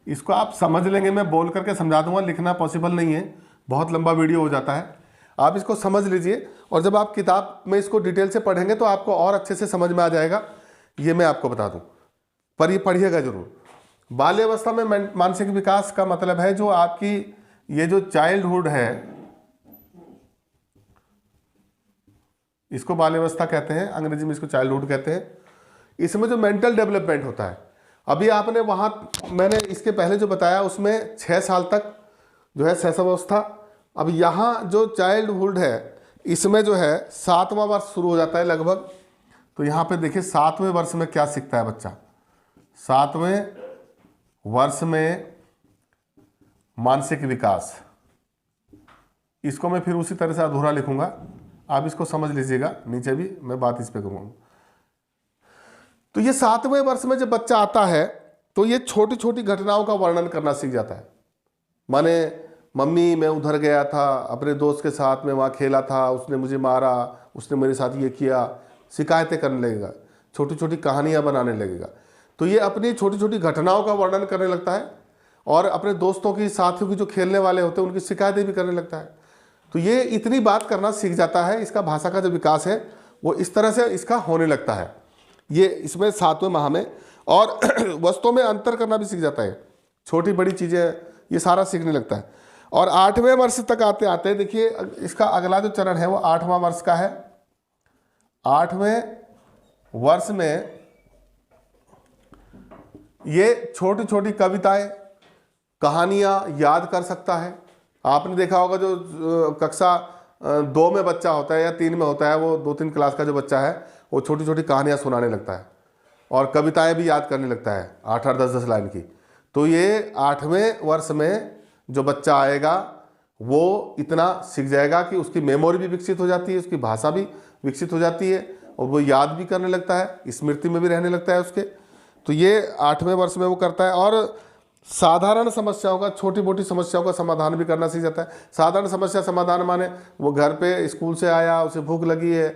इसको आप समझ लेंगे, मैं बोल करके समझा दूंगा, लिखना पॉसिबल नहीं है, बहुत लंबा वीडियो हो जाता है। आप इसको समझ लीजिए और जब आप किताब में इसको डिटेल से पढ़ेंगे तो आपको और अच्छे से समझ में आ जाएगा, ये मैं आपको बता दूं, पर ये पढ़िएगा जरूर। बाल्यावस्था में मानसिक विकास का मतलब है जो आपकी ये जो चाइल्डहुड है, इसको बाल्यावस्था कहते हैं, अंग्रेजी में इसको चाइल्डहुड कहते हैं। इसमें जो मेंटल डेवलपमेंट होता है, अभी आपने वहाँ मैंने इसके पहले जो बताया उसमें 6 साल तक जो है शैशवावस्था। अब यहाँ जो चाइल्डहुड है इसमें जो है 7वां वर्ष शुरू हो जाता है लगभग। तो यहाँ पे देखिए 7वें वर्ष में क्या सीखता है बच्चा। 7वें वर्ष में मानसिक विकास, इसको मैं फिर उसी तरह से अधूरा लिखूंगा, आप इसको समझ लीजिएगा, नीचे भी मैं बात इस पे करूँगा। तो ये 7वें वर्ष में जब बच्चा आता है तो ये छोटी छोटी घटनाओं का वर्णन करना सीख जाता है। माने मम्मी मैं उधर गया था अपने दोस्त के साथ में, वहाँ खेला था, उसने मुझे मारा, उसने मेरे साथ ये किया, शिकायतें करने लगेगा, छोटी छोटी कहानियाँ बनाने लगेगा। तो ये अपनी छोटी छोटी घटनाओं का वर्णन करने लगता है और अपने दोस्तों की, साथियों की जो खेलने वाले होते हैं उनकी शिकायतें भी करने लगता है। तो ये इतनी बात करना सीख जाता है, इसका भाषा का जो विकास है वो इस तरह से इसका होने लगता है ये इसमें 7वें माह में। और वस्तुओं में अंतर करना भी सीख जाता है, छोटी बड़ी चीज़ें ये सारा सीखने लगता है। और 8वें वर्ष तक आते आते देखिए इसका अगला जो चरण है वो 8वां वर्ष का है। 8वें वर्ष में ये छोटी छोटी कविताएं, कहानियां याद कर सकता है। आपने देखा होगा जो कक्षा 2 में बच्चा होता है या 3 में होता है, वो 2-3 क्लास का जो बच्चा है वो छोटी छोटी कहानियां सुनाने लगता है और कविताएं भी याद करने लगता है 8-8, 10-10 लाइन की। तो ये 8वें वर्ष में जो बच्चा आएगा वो इतना सीख जाएगा कि उसकी मेमोरी भी विकसित हो जाती है, उसकी भाषा भी विकसित हो जाती है और वो याद भी करने लगता है, स्मृति में भी रहने लगता है उसके। तो ये 8वें वर्ष में वो करता है। और साधारण समस्याओं का, छोटी मोटी समस्याओं का समाधान भी करना सीख जाता है। साधारण समस्या समाधान माने वो घर पे स्कूल से आया, उसे भूख लगी है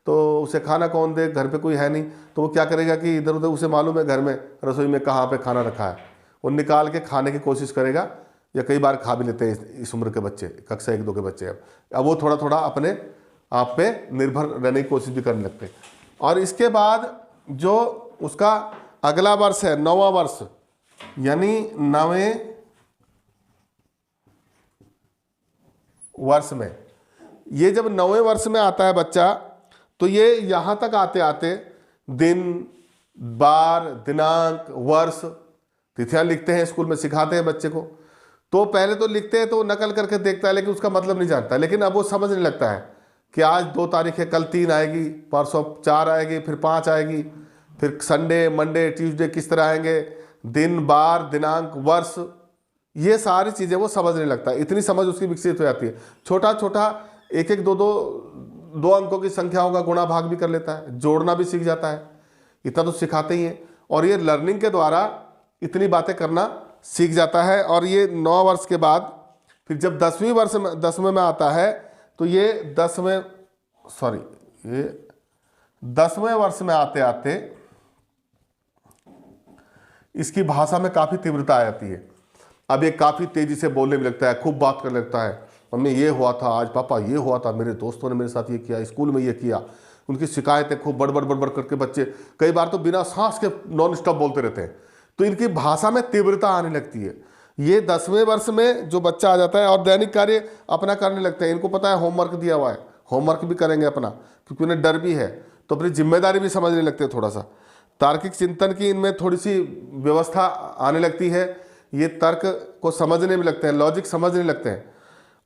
तो उसे खाना कौन दे, घर पे कोई है नहीं, तो वो क्या करेगा कि इधर उधर उसे मालूम है घर में रसोई में कहाँ पे खाना रखा है, वो निकाल के खाने की कोशिश करेगा, या कई बार खा भी लेते हैं इस उम्र के बच्चे, कक्षा 1-2 के बच्चे। अब वो थोड़ा थोड़ा अपने आप पे निर्भर रहने की कोशिश भी करने लगते हैं। और इसके बाद जो उसका अगला वर्ष है 9वां वर्ष, यानी 9वें वर्ष में, ये जब 9वें वर्ष में आता है बच्चा तो ये यहाँ तक आते आते दिन, बार, दिनांक, वर्ष, तिथियां लिखते हैं, स्कूल में सिखाते हैं बच्चे को। तो पहले तो लिखते हैं तो नकल करके देखता है लेकिन उसका मतलब नहीं जानता, लेकिन अब वो समझने लगता है कि आज 2 तारीख है, कल 3 आएगी, परसों 4 आएगी, फिर 5 आएगी, फिर संडे, मंडे, ट्यूसडे किस तरह आएंगे, दिन, बार, दिनांक, वर्ष, ये सारी चीज़ें वो समझने लगता है। इतनी समझ उसकी विकसित हो जाती है। छोटा छोटा 1-1, 2 अंकों की संख्याओं का गुणा भाग भी कर लेता है, जोड़ना भी सीख जाता है। इतना तो सिखाते ही हैं और ये लर्निंग के द्वारा इतनी बातें करना सीख जाता है। और ये 9 वर्ष के बाद फिर जब 10वें में आता है तो ये 10वें वर्ष में आते आते इसकी भाषा में काफ़ी तीव्रता आ जाती है। अब ये काफ़ी तेज़ी से बोलने में लगता है, खूब बात करने लगता है। मम्मी ये हुआ था आज, पापा ये हुआ था, मेरे दोस्तों ने मेरे साथ ये किया, स्कूल में ये किया। उनकी शिकायतें खूब बड़बड़ करके बच्चे कई बार तो बिना सांस के नॉन स्टॉप बोलते रहते हैं। तो इनकी भाषा में तीव्रता आने लगती है। ये 10वें वर्ष में जो बच्चा आ जाता है और दैनिक कार्य अपना करने लगते हैं। इनको पता है होमवर्क दिया हुआ है, होमवर्क भी करेंगे अपना, क्योंकि उन्हें डर भी है, तो अपनी जिम्मेदारी भी समझने लगते हैं। थोड़ा सा तार्किक चिंतन की इनमें थोड़ी सी व्यवस्था आने लगती है। ये तर्क को समझने में लगते हैं, लॉजिक समझने लगते हैं।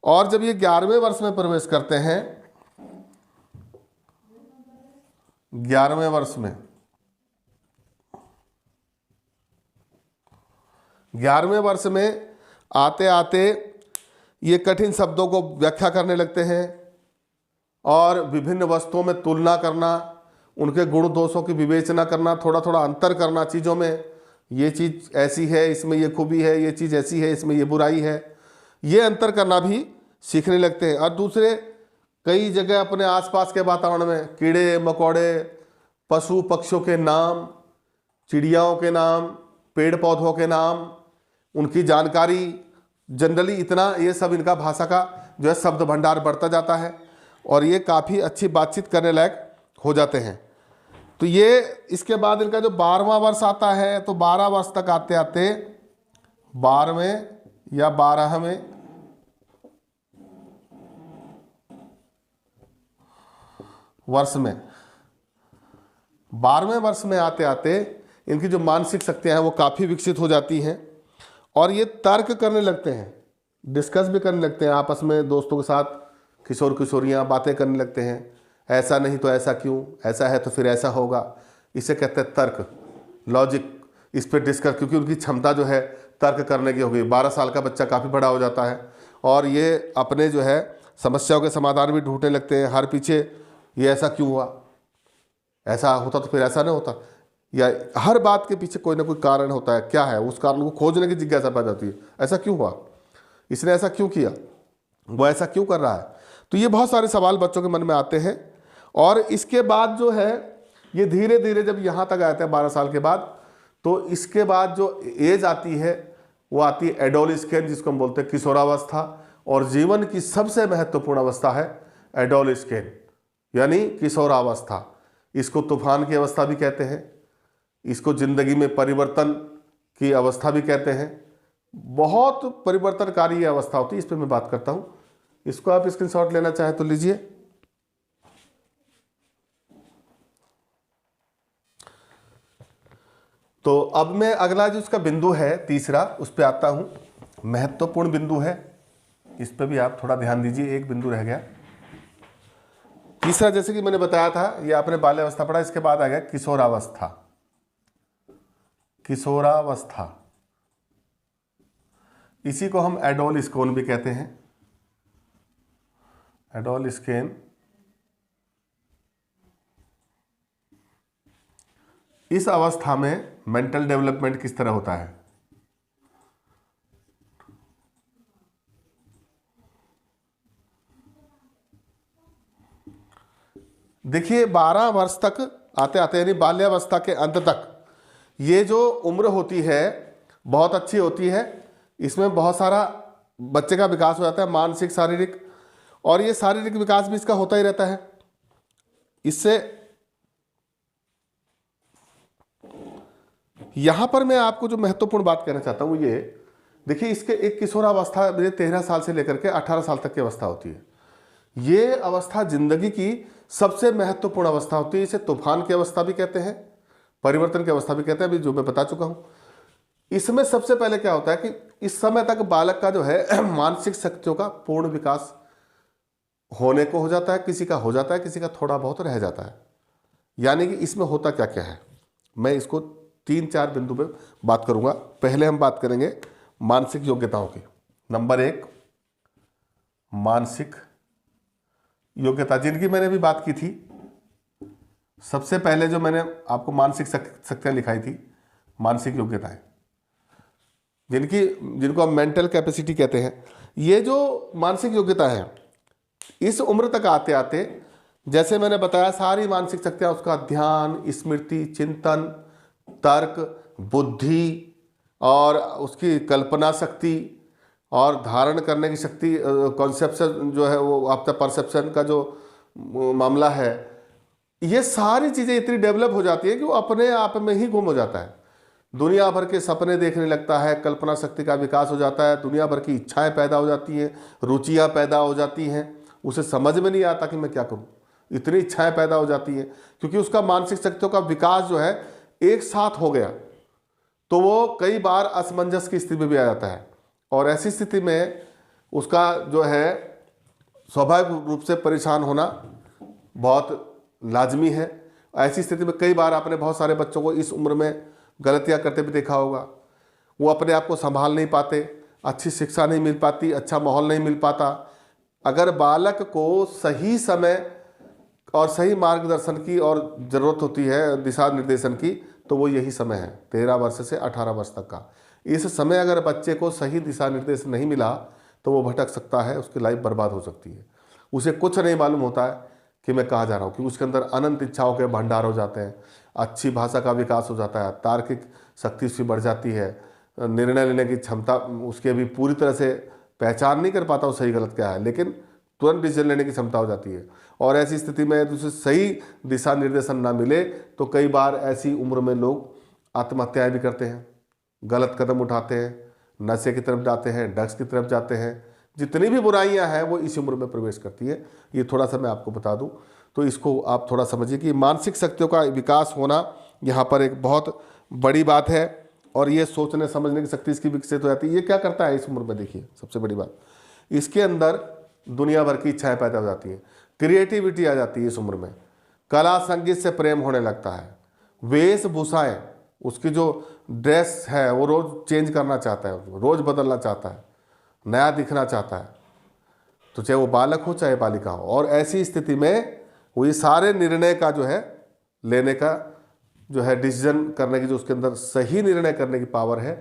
और जब ये 11वें वर्ष में प्रवेश करते हैं, 11वें वर्ष में 11वें वर्ष में आते आते ये कठिन शब्दों को व्याख्या करने लगते हैं और विभिन्न वस्तुओं में तुलना करना, उनके गुण दोषों की विवेचना करना, थोड़ा थोड़ा अंतर करना चीज़ों में। ये चीज़ ऐसी है, इसमें ये खूबी है, ये चीज़ ऐसी है, इसमें ये बुराई है, ये अंतर करना भी सीखने लगते हैं। और दूसरे कई जगह अपने आसपास के वातावरण में कीड़े मकोड़े, पशु पक्षियों के नाम, चिड़ियाओं के नाम, पेड़ पौधों के नाम, उनकी जानकारी, जनरली इतना ये सब इनका भाषा का जो है शब्द भंडार बढ़ता जाता है और ये काफ़ी अच्छी बातचीत करने लायक हो जाते हैं। तो ये इसके बाद इनका जो 12वां वर्ष आता है, तो 12 वर्ष तक आते आते 12वें या 12वें वर्ष में 12वें वर्ष में आते आते इनकी जो मानसिक शक्तियां हैं वो काफ़ी विकसित हो जाती हैं और ये तर्क करने लगते हैं, डिस्कस भी करने लगते हैं आपस में, दोस्तों के साथ किशोर किशोरियां बातें करने लगते हैं। ऐसा नहीं तो ऐसा क्यों, ऐसा है तो फिर ऐसा होगा। इसे कहते हैं तर्क, लॉजिक। इस पर डिस्कस, क्योंकि उनकी क्षमता जो है तर्क करने की हो गई। 12 साल का बच्चा काफ़ी बड़ा हो जाता है और ये अपने जो है समस्याओं के समाधान भी ढूंढने लगते हैं। हर पीछे ये ऐसा क्यों हुआ, ऐसा होता तो फिर ऐसा नहीं होता, या हर बात के पीछे कोई ना कोई कारण होता है, क्या है, उस कारण को खोजने की जिज्ञासा पैदा होती है। ऐसा क्यों हुआ, इसने ऐसा क्यों किया, वो ऐसा क्यों कर रहा है। तो ये बहुत सारे सवाल बच्चों के मन में आते हैं। और इसके बाद जो है ये धीरे धीरे जब यहाँ तक आते हैं 12 साल के बाद, तो इसके बाद जो एज आती है वो आती है एडोलस्केन, जिसको हम बोलते हैं किशोरावस्था। और जीवन की सबसे महत्वपूर्ण अवस्था है एडोलस्केन, यानी किशोरावस्था। इसको तूफान की अवस्था भी कहते हैं, इसको जिंदगी में परिवर्तन की अवस्था भी कहते हैं। बहुत परिवर्तनकारी ये अवस्था होती है, इस पर मैं बात करता हूँ। इसको आप स्क्रीनशॉट लेना चाहें तो लीजिए। तो अब मैं अगला जो इसका बिंदु है तीसरा, उस पर आता हूँ। महत्वपूर्ण बिंदु है, इस पर भी आप थोड़ा ध्यान दीजिए। एक बिंदु रह गया। तीसरा, जैसे कि मैंने बताया था, ये आपने बाल्यावस्था पढ़ा, इसके बाद आ गया किशोरावस्था। किशोरावस्था, इसी को हम एडोलस्केन भी कहते हैं। एडोलस्केन, इस अवस्था में मेंटल डेवलपमेंट किस तरह होता है। देखिए 12 वर्ष तक आते आते, यानी बाल्यावस्था के अंत तक, ये जो उम्र होती है बहुत अच्छी होती है। इसमें बहुत सारा बच्चे का विकास हो जाता है, मानसिक, शारीरिक, और ये शारीरिक विकास भी इसका होता ही रहता है। इससे यहां पर मैं आपको जो महत्वपूर्ण बात कहना चाहता हूं, ये देखिए, इसके एक किशोरावस्था 13 साल से लेकर के 18 साल तक की अवस्था होती है। ये अवस्था जिंदगी की सबसे महत्वपूर्ण अवस्था होती है। इसे तूफान की अवस्था भी कहते हैं, परिवर्तन की अवस्था भी कहते हैं, अभी जो मैं बता चुका हूं। इसमें सबसे पहले क्या होता है कि इस समय तक बालक का जो है मानसिक शक्तियों का पूर्ण विकास होने को हो जाता है। किसी का हो जाता है, किसी का थोड़ा बहुत रह जाता है। यानी कि इसमें होता क्या क्या है, मैं इसको 3-4 बिंदु पे बात करूंगा। पहले हम बात करेंगे मानसिक योग्यताओं की। नंबर 1, मानसिक योग्यता, जिनकी मैंने भी बात की थी। सबसे पहले जो मैंने आपको मानसिक शक्तियां लिखाई थी, मानसिक योग्यताएं। जिनको हम मेंटल कैपेसिटी कहते हैं, ये जो मानसिक योग्यता है इस उम्र तक आते आते, जैसे मैंने बताया, सारी मानसिक शक्तियाँ, उसका ध्यान, स्मृति, चिंतन, तर्क, बुद्धि और उसकी कल्पना शक्ति और धारण करने की शक्ति, कॉन्सेप्शन जो है वो आपका परसेप्शन का जो मामला है, ये सारी चीज़ें इतनी डेवलप हो जाती है कि वो अपने आप में ही गुम हो जाता है। दुनिया भर के सपने देखने लगता है, कल्पना शक्ति का विकास हो जाता है, दुनिया भर की इच्छाएं पैदा हो जाती हैं, रुचियां पैदा हो जाती हैं, उसे समझ में नहीं आता कि मैं क्या करूं, इतनी इच्छाएं पैदा हो जाती हैं क्योंकि उसका मानसिक शक्तियों का विकास जो है एक साथ हो गया। तो वो कई बार असमंजस की स्थिति में भी आ जाता है और ऐसी स्थिति में उसका जो है स्वाभाविक रूप से परेशान होना बहुत लाजमी है। ऐसी स्थिति में कई बार आपने बहुत सारे बच्चों को इस उम्र में गलतियां करते भी देखा होगा। वो अपने आप को संभाल नहीं पाते, अच्छी शिक्षा नहीं मिल पाती, अच्छा माहौल नहीं मिल पाता। अगर बालक को सही समय और सही मार्गदर्शन की और ज़रूरत होती है, दिशा निर्देशन की, तो वो यही समय है 13 वर्ष से 18 वर्ष तक का। इस समय अगर बच्चे को सही दिशा निर्देश नहीं मिला तो वो भटक सकता है, उसकी लाइफ बर्बाद हो सकती है। उसे कुछ नहीं मालूम होता है कि मैं कहाँ जा रहा हूँ, कि उसके अंदर अनंत इच्छाओं के भंडार हो जाते हैं, अच्छी भाषा का विकास हो जाता है, तार्किक शक्ति उसकी बढ़ जाती है, निर्णय लेने की क्षमता उसकी अभी पूरी तरह से पहचान नहीं कर पाता वो सही गलत क्या है, लेकिन तुरंत डिसीजन लेने की क्षमता हो जाती है। और ऐसी स्थिति में उसे सही दिशा निर्देशन ना मिले तो कई बार ऐसी उम्र में लोग आत्महत्याएं भी करते हैं, गलत कदम उठाते हैं, नशे की तरफ जाते हैं, ड्रग्स की तरफ जाते हैं। जितनी भी बुराइयां हैं वो इस उम्र में प्रवेश करती है। ये थोड़ा सा मैं आपको बता दूं तो इसको आप थोड़ा समझिए कि मानसिक शक्तियों का विकास होना यहाँ पर एक बहुत बड़ी बात है और ये सोचने समझने की शक्ति इसकी विकसित हो जाती है। ये क्या करता है इस उम्र में, देखिए सबसे बड़ी बात, इसके अंदर दुनिया भर की इच्छाएं पैदा हो जाती हैं, क्रिएटिविटी आ जाती है इस उम्र में, कला संगीत से प्रेम होने लगता है, वेशभूषाएं, उसकी जो ड्रेस है वो रोज़ चेंज करना चाहता है, रोज़ बदलना चाहता है, नया दिखना चाहता है, तो चाहे वो बालक हो चाहे बालिका हो। और ऐसी स्थिति में वो ये सारे निर्णय का जो है लेने का जो है डिसीजन करने की जो उसके अंदर सही निर्णय करने की पावर है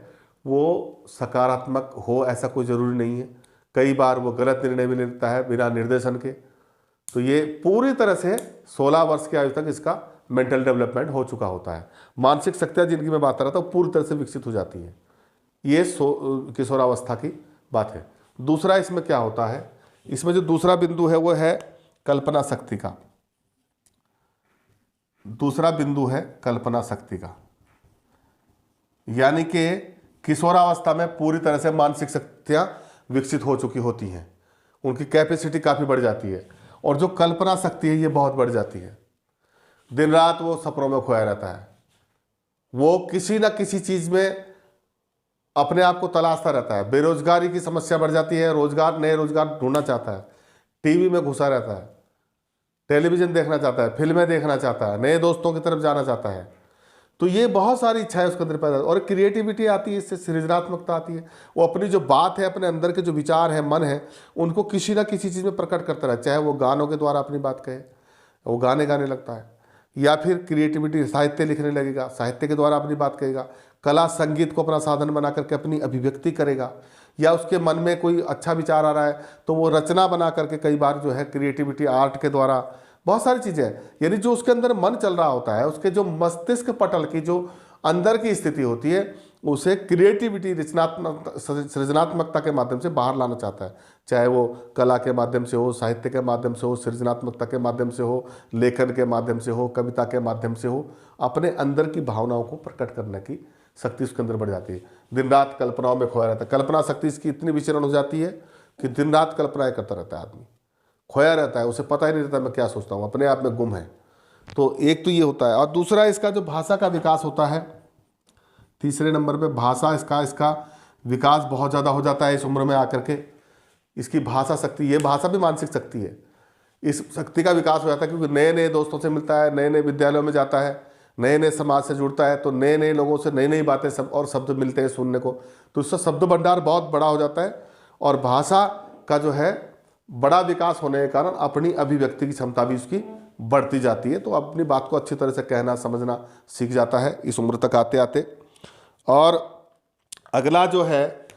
वो सकारात्मक हो ऐसा कोई ज़रूरी नहीं है। कई बार वो गलत निर्णय भी लेता है बिना निर्देशन के। तो ये पूरी तरह से 16 वर्ष की आयु तक इसका मेंटल डेवलपमेंट हो चुका होता है। मानसिक शक्तियाँ जिनकी मैं बात कर रहा था वो पूरी तरह से विकसित हो जाती हैं। ये किशोरावस्था की बात है। दूसरा इसमें क्या होता है, इसमें जो दूसरा बिंदु है वो है कल्पना शक्ति का। दूसरा बिंदु है कल्पना शक्ति का, यानी कि किशोरावस्था में पूरी तरह से मानसिक शक्तियां विकसित हो चुकी होती हैं, उनकी कैपेसिटी काफ़ी बढ़ जाती है और जो कल्पना शक्ति है ये बहुत बढ़ जाती है। दिन रात वो सपनों में खोया रहता है, वो किसी न किसी चीज़ में अपने आप को तलाशता रहता है। बेरोजगारी की समस्या बढ़ जाती है, रोजगार नए रोजगार ढूंढना चाहता है, टीवी में घुसा रहता है, टेलीविज़न देखना चाहता है, फिल्में देखना चाहता है, नए दोस्तों की तरफ जाना चाहता है। तो ये बहुत सारी इच्छाएं उसके अंदर पैदा, और क्रिएटिविटी आती है, इससे सृजनात्मकता आती है। वो अपनी जो बात है, अपने अंदर के जो विचार है, मन है, उनको किसी ना किसी चीज़ में प्रकट करता रहे, चाहे वो गानों के द्वारा अपनी बात कहे, वो गाने गाने लगता है, या फिर क्रिएटिविटी साहित्य लिखने लगेगा, साहित्य के द्वारा अपनी बात कहेगा, कला संगीत को अपना साधन बना करके अपनी अभिव्यक्ति करेगा, या उसके मन में कोई अच्छा विचार आ रहा है तो वो रचना बना करके कई बार जो है क्रिएटिविटी आर्ट के द्वारा बहुत सारी चीज़ें हैं। यानी जो उसके अंदर मन चल रहा होता है, उसके जो मस्तिष्क पटल की जो अंदर की स्थिति होती है, उसे क्रिएटिविटी सृजनात्मकता के माध्यम से बाहर लाना चाहता है, चाहे वो कला के माध्यम से हो, साहित्य के माध्यम से हो, सृजनात्मकता के माध्यम से हो, लेखन के माध्यम से हो, कविता के माध्यम से हो, अपने अंदर की भावनाओं को प्रकट करने की शक्ति उसके अंदर बढ़ जाती है। दिन रात कल्पनाओं में खोया रहता है, कल्पना शक्ति इसकी इतनी विचरण हो जाती है कि दिन रात कल्पनाएं करता रहता है, आदमी खोया रहता है, उसे पता ही नहीं रहता मैं क्या सोचता हूँ, अपने आप में गुम है। तो एक तो ये होता है, और दूसरा इसका जो भाषा का विकास होता है, तीसरे नंबर पे भाषा, इसका विकास बहुत ज़्यादा हो जाता है इस उम्र में आकर के। इसकी भाषा शक्ति, ये भाषा भी मानसिक शक्ति है, इस शक्ति का विकास हो जाता है क्योंकि नए नए दोस्तों से मिलता है, नए नए विद्यालयों में जाता है, नए नए समाज से जुड़ता है, तो नए नए लोगों से नई नई बातें सब और शब्द मिलते हैं सुनने को, तो इससे शब्द भंडार बहुत बड़ा हो जाता है। और भाषा का जो है बड़ा विकास होने के कारण अपनी अभिव्यक्ति की क्षमता भी उसकी बढ़ती जाती है, तो अपनी बात को अच्छी तरह से कहना समझना सीख जाता है इस उम्र तक आते आते। और अगला जो है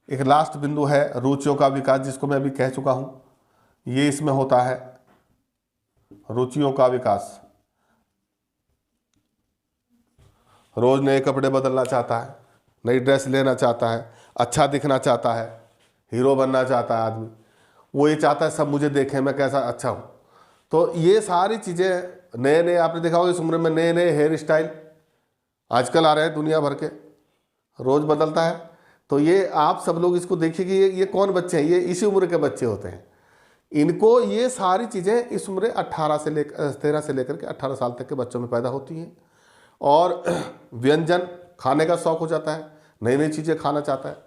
एक लास्ट बिंदु है रुचियों का विकास, जिसको मैं अभी कह चुका हूं। ये इसमें होता है रुचियों का विकास। रोज नए कपड़े बदलना चाहता है, नई ड्रेस लेना चाहता है, अच्छा दिखना चाहता है, हीरो बनना चाहता है आदमी। वो ये चाहता है सब मुझे देखें मैं कैसा अच्छा हूँ। तो ये सारी चीज़ें नए नए, आपने देखा होगा इस उम्र में नए नए हेयर स्टाइल आजकल आ रहे हैं दुनिया भर के, रोज़ बदलता है। तो ये आप सब लोग इसको देखिए कि ये कौन बच्चे हैं, ये इसी उम्र के बच्चे होते हैं। इनको ये सारी चीज़ें इस उम्र 13 से लेकर के 18 साल तक के बच्चों में पैदा होती हैं। और व्यंजन खाने का शौक़ हो जाता है, नई नई चीज़ें खाना चाहता है।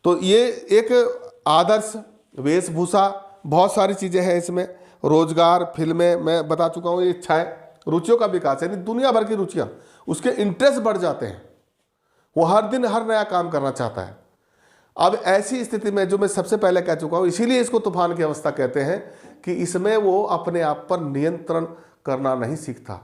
तो ये एक आदर्श वेशभूषा, बहुत सारी चीज़ें हैं इसमें, रोजगार, फिल्में, मैं बता चुका हूँ। ये इच्छाएं, रुचियों का विकास, यानी दुनिया भर की रुचियाँ, उसके इंटरेस्ट बढ़ जाते हैं। वो हर दिन हर नया काम करना चाहता है। अब ऐसी स्थिति में जो मैं सबसे पहले कह चुका हूँ, इसीलिए इसको तूफान की अवस्था कहते हैं कि इसमें वो अपने आप पर नियंत्रण करना नहीं सीखता।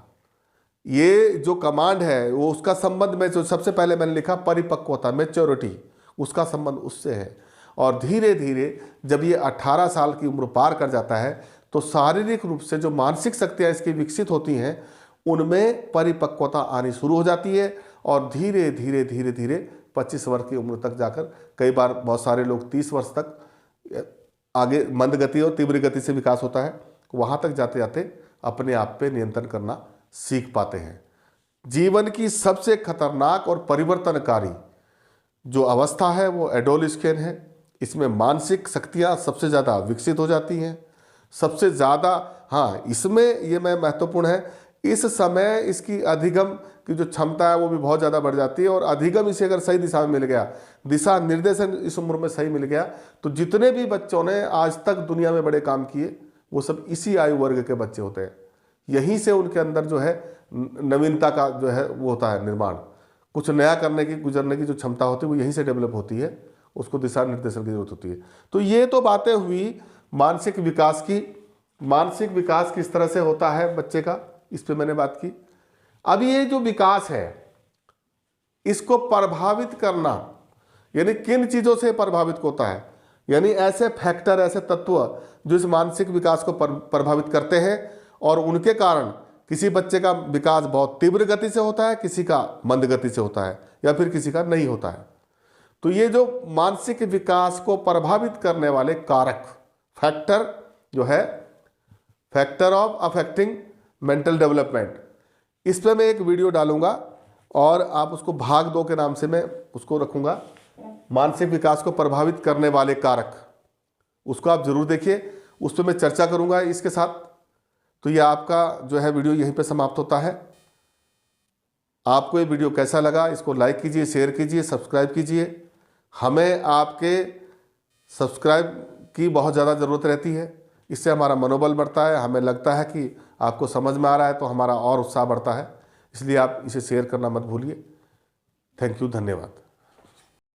ये जो कमांड है वो उसका संबंध में जो सबसे पहले मैंने लिखा परिपक्वता, मैच्योरिटी, उसका संबंध उससे है। और धीरे धीरे जब ये 18 साल की उम्र पार कर जाता है तो शारीरिक रूप से जो मानसिक शक्तियाँ इसकी विकसित होती हैं उनमें परिपक्वता आनी शुरू हो जाती है। और धीरे धीरे धीरे धीरे 25 वर्ष की उम्र तक जाकर, कई बार बहुत सारे लोग 30 वर्ष तक, आगे मंद गति और तीव्र गति से विकास होता है, वहाँ तक जाते जाते अपने आप पे नियंत्रण करना सीख पाते हैं। जीवन की सबसे खतरनाक और परिवर्तनकारी जो अवस्था है वो एडोलसेंस है। इसमें मानसिक शक्तियाँ सबसे ज़्यादा विकसित हो जाती हैं, सबसे ज़्यादा। हाँ, इसमें ये मैं महत्वपूर्ण है, इस समय इसकी अधिगम की जो क्षमता है वो भी बहुत ज़्यादा बढ़ जाती है। और अधिगम इसे अगर सही दिशा में मिल गया, दिशा निर्देशन इस उम्र में सही मिल गया, तो जितने भी बच्चों ने आज तक दुनिया में बड़े काम किए वो सब इसी आयु वर्ग के बच्चे होते हैं। यहीं से उनके अंदर जो है नवीनता का जो है वो होता है निर्माण, कुछ नया करने की, गुजरने की जो क्षमता होती है वो यहीं से डेवलप होती है, उसको दिशा निर्देशन की जरूरत होती है। तो ये तो बातें हुई मानसिक विकास की। मानसिक विकास किस तरह से होता है बच्चे का, इस पे मैंने बात की। अब ये जो विकास है इसको प्रभावित करना, यानी किन चीज़ों से प्रभावित होता है, यानी ऐसे फैक्टर, ऐसे तत्व जो इस मानसिक विकास को प्रभावित करते हैं और उनके कारण किसी बच्चे का विकास बहुत तीव्र गति से होता है, किसी का मंद गति से होता है, या फिर किसी का नहीं होता है। तो ये जो मानसिक विकास को प्रभावित करने वाले कारक, फैक्टर जो है, factor of affecting mental development, इस पर मैं एक वीडियो डालूंगा और आप उसको भाग 2 के नाम से मैं उसको रखूंगा, मानसिक विकास को प्रभावित करने वाले कारक। उसको आप जरूर देखिए, उस पर मैं चर्चा करूंगा इसके साथ। तो ये आपका जो है वीडियो यहीं पे समाप्त होता है। आपको ये वीडियो कैसा लगा, इसको लाइक कीजिए, शेयर कीजिए, सब्सक्राइब कीजिए। हमें आपके सब्सक्राइब की बहुत ज़्यादा ज़रूरत रहती है, इससे हमारा मनोबल बढ़ता है। हमें लगता है कि आपको समझ में आ रहा है तो हमारा और उत्साह बढ़ता है, इसलिए आप इसे शेयर करना मत भूलिए। थैंक यू, धन्यवाद।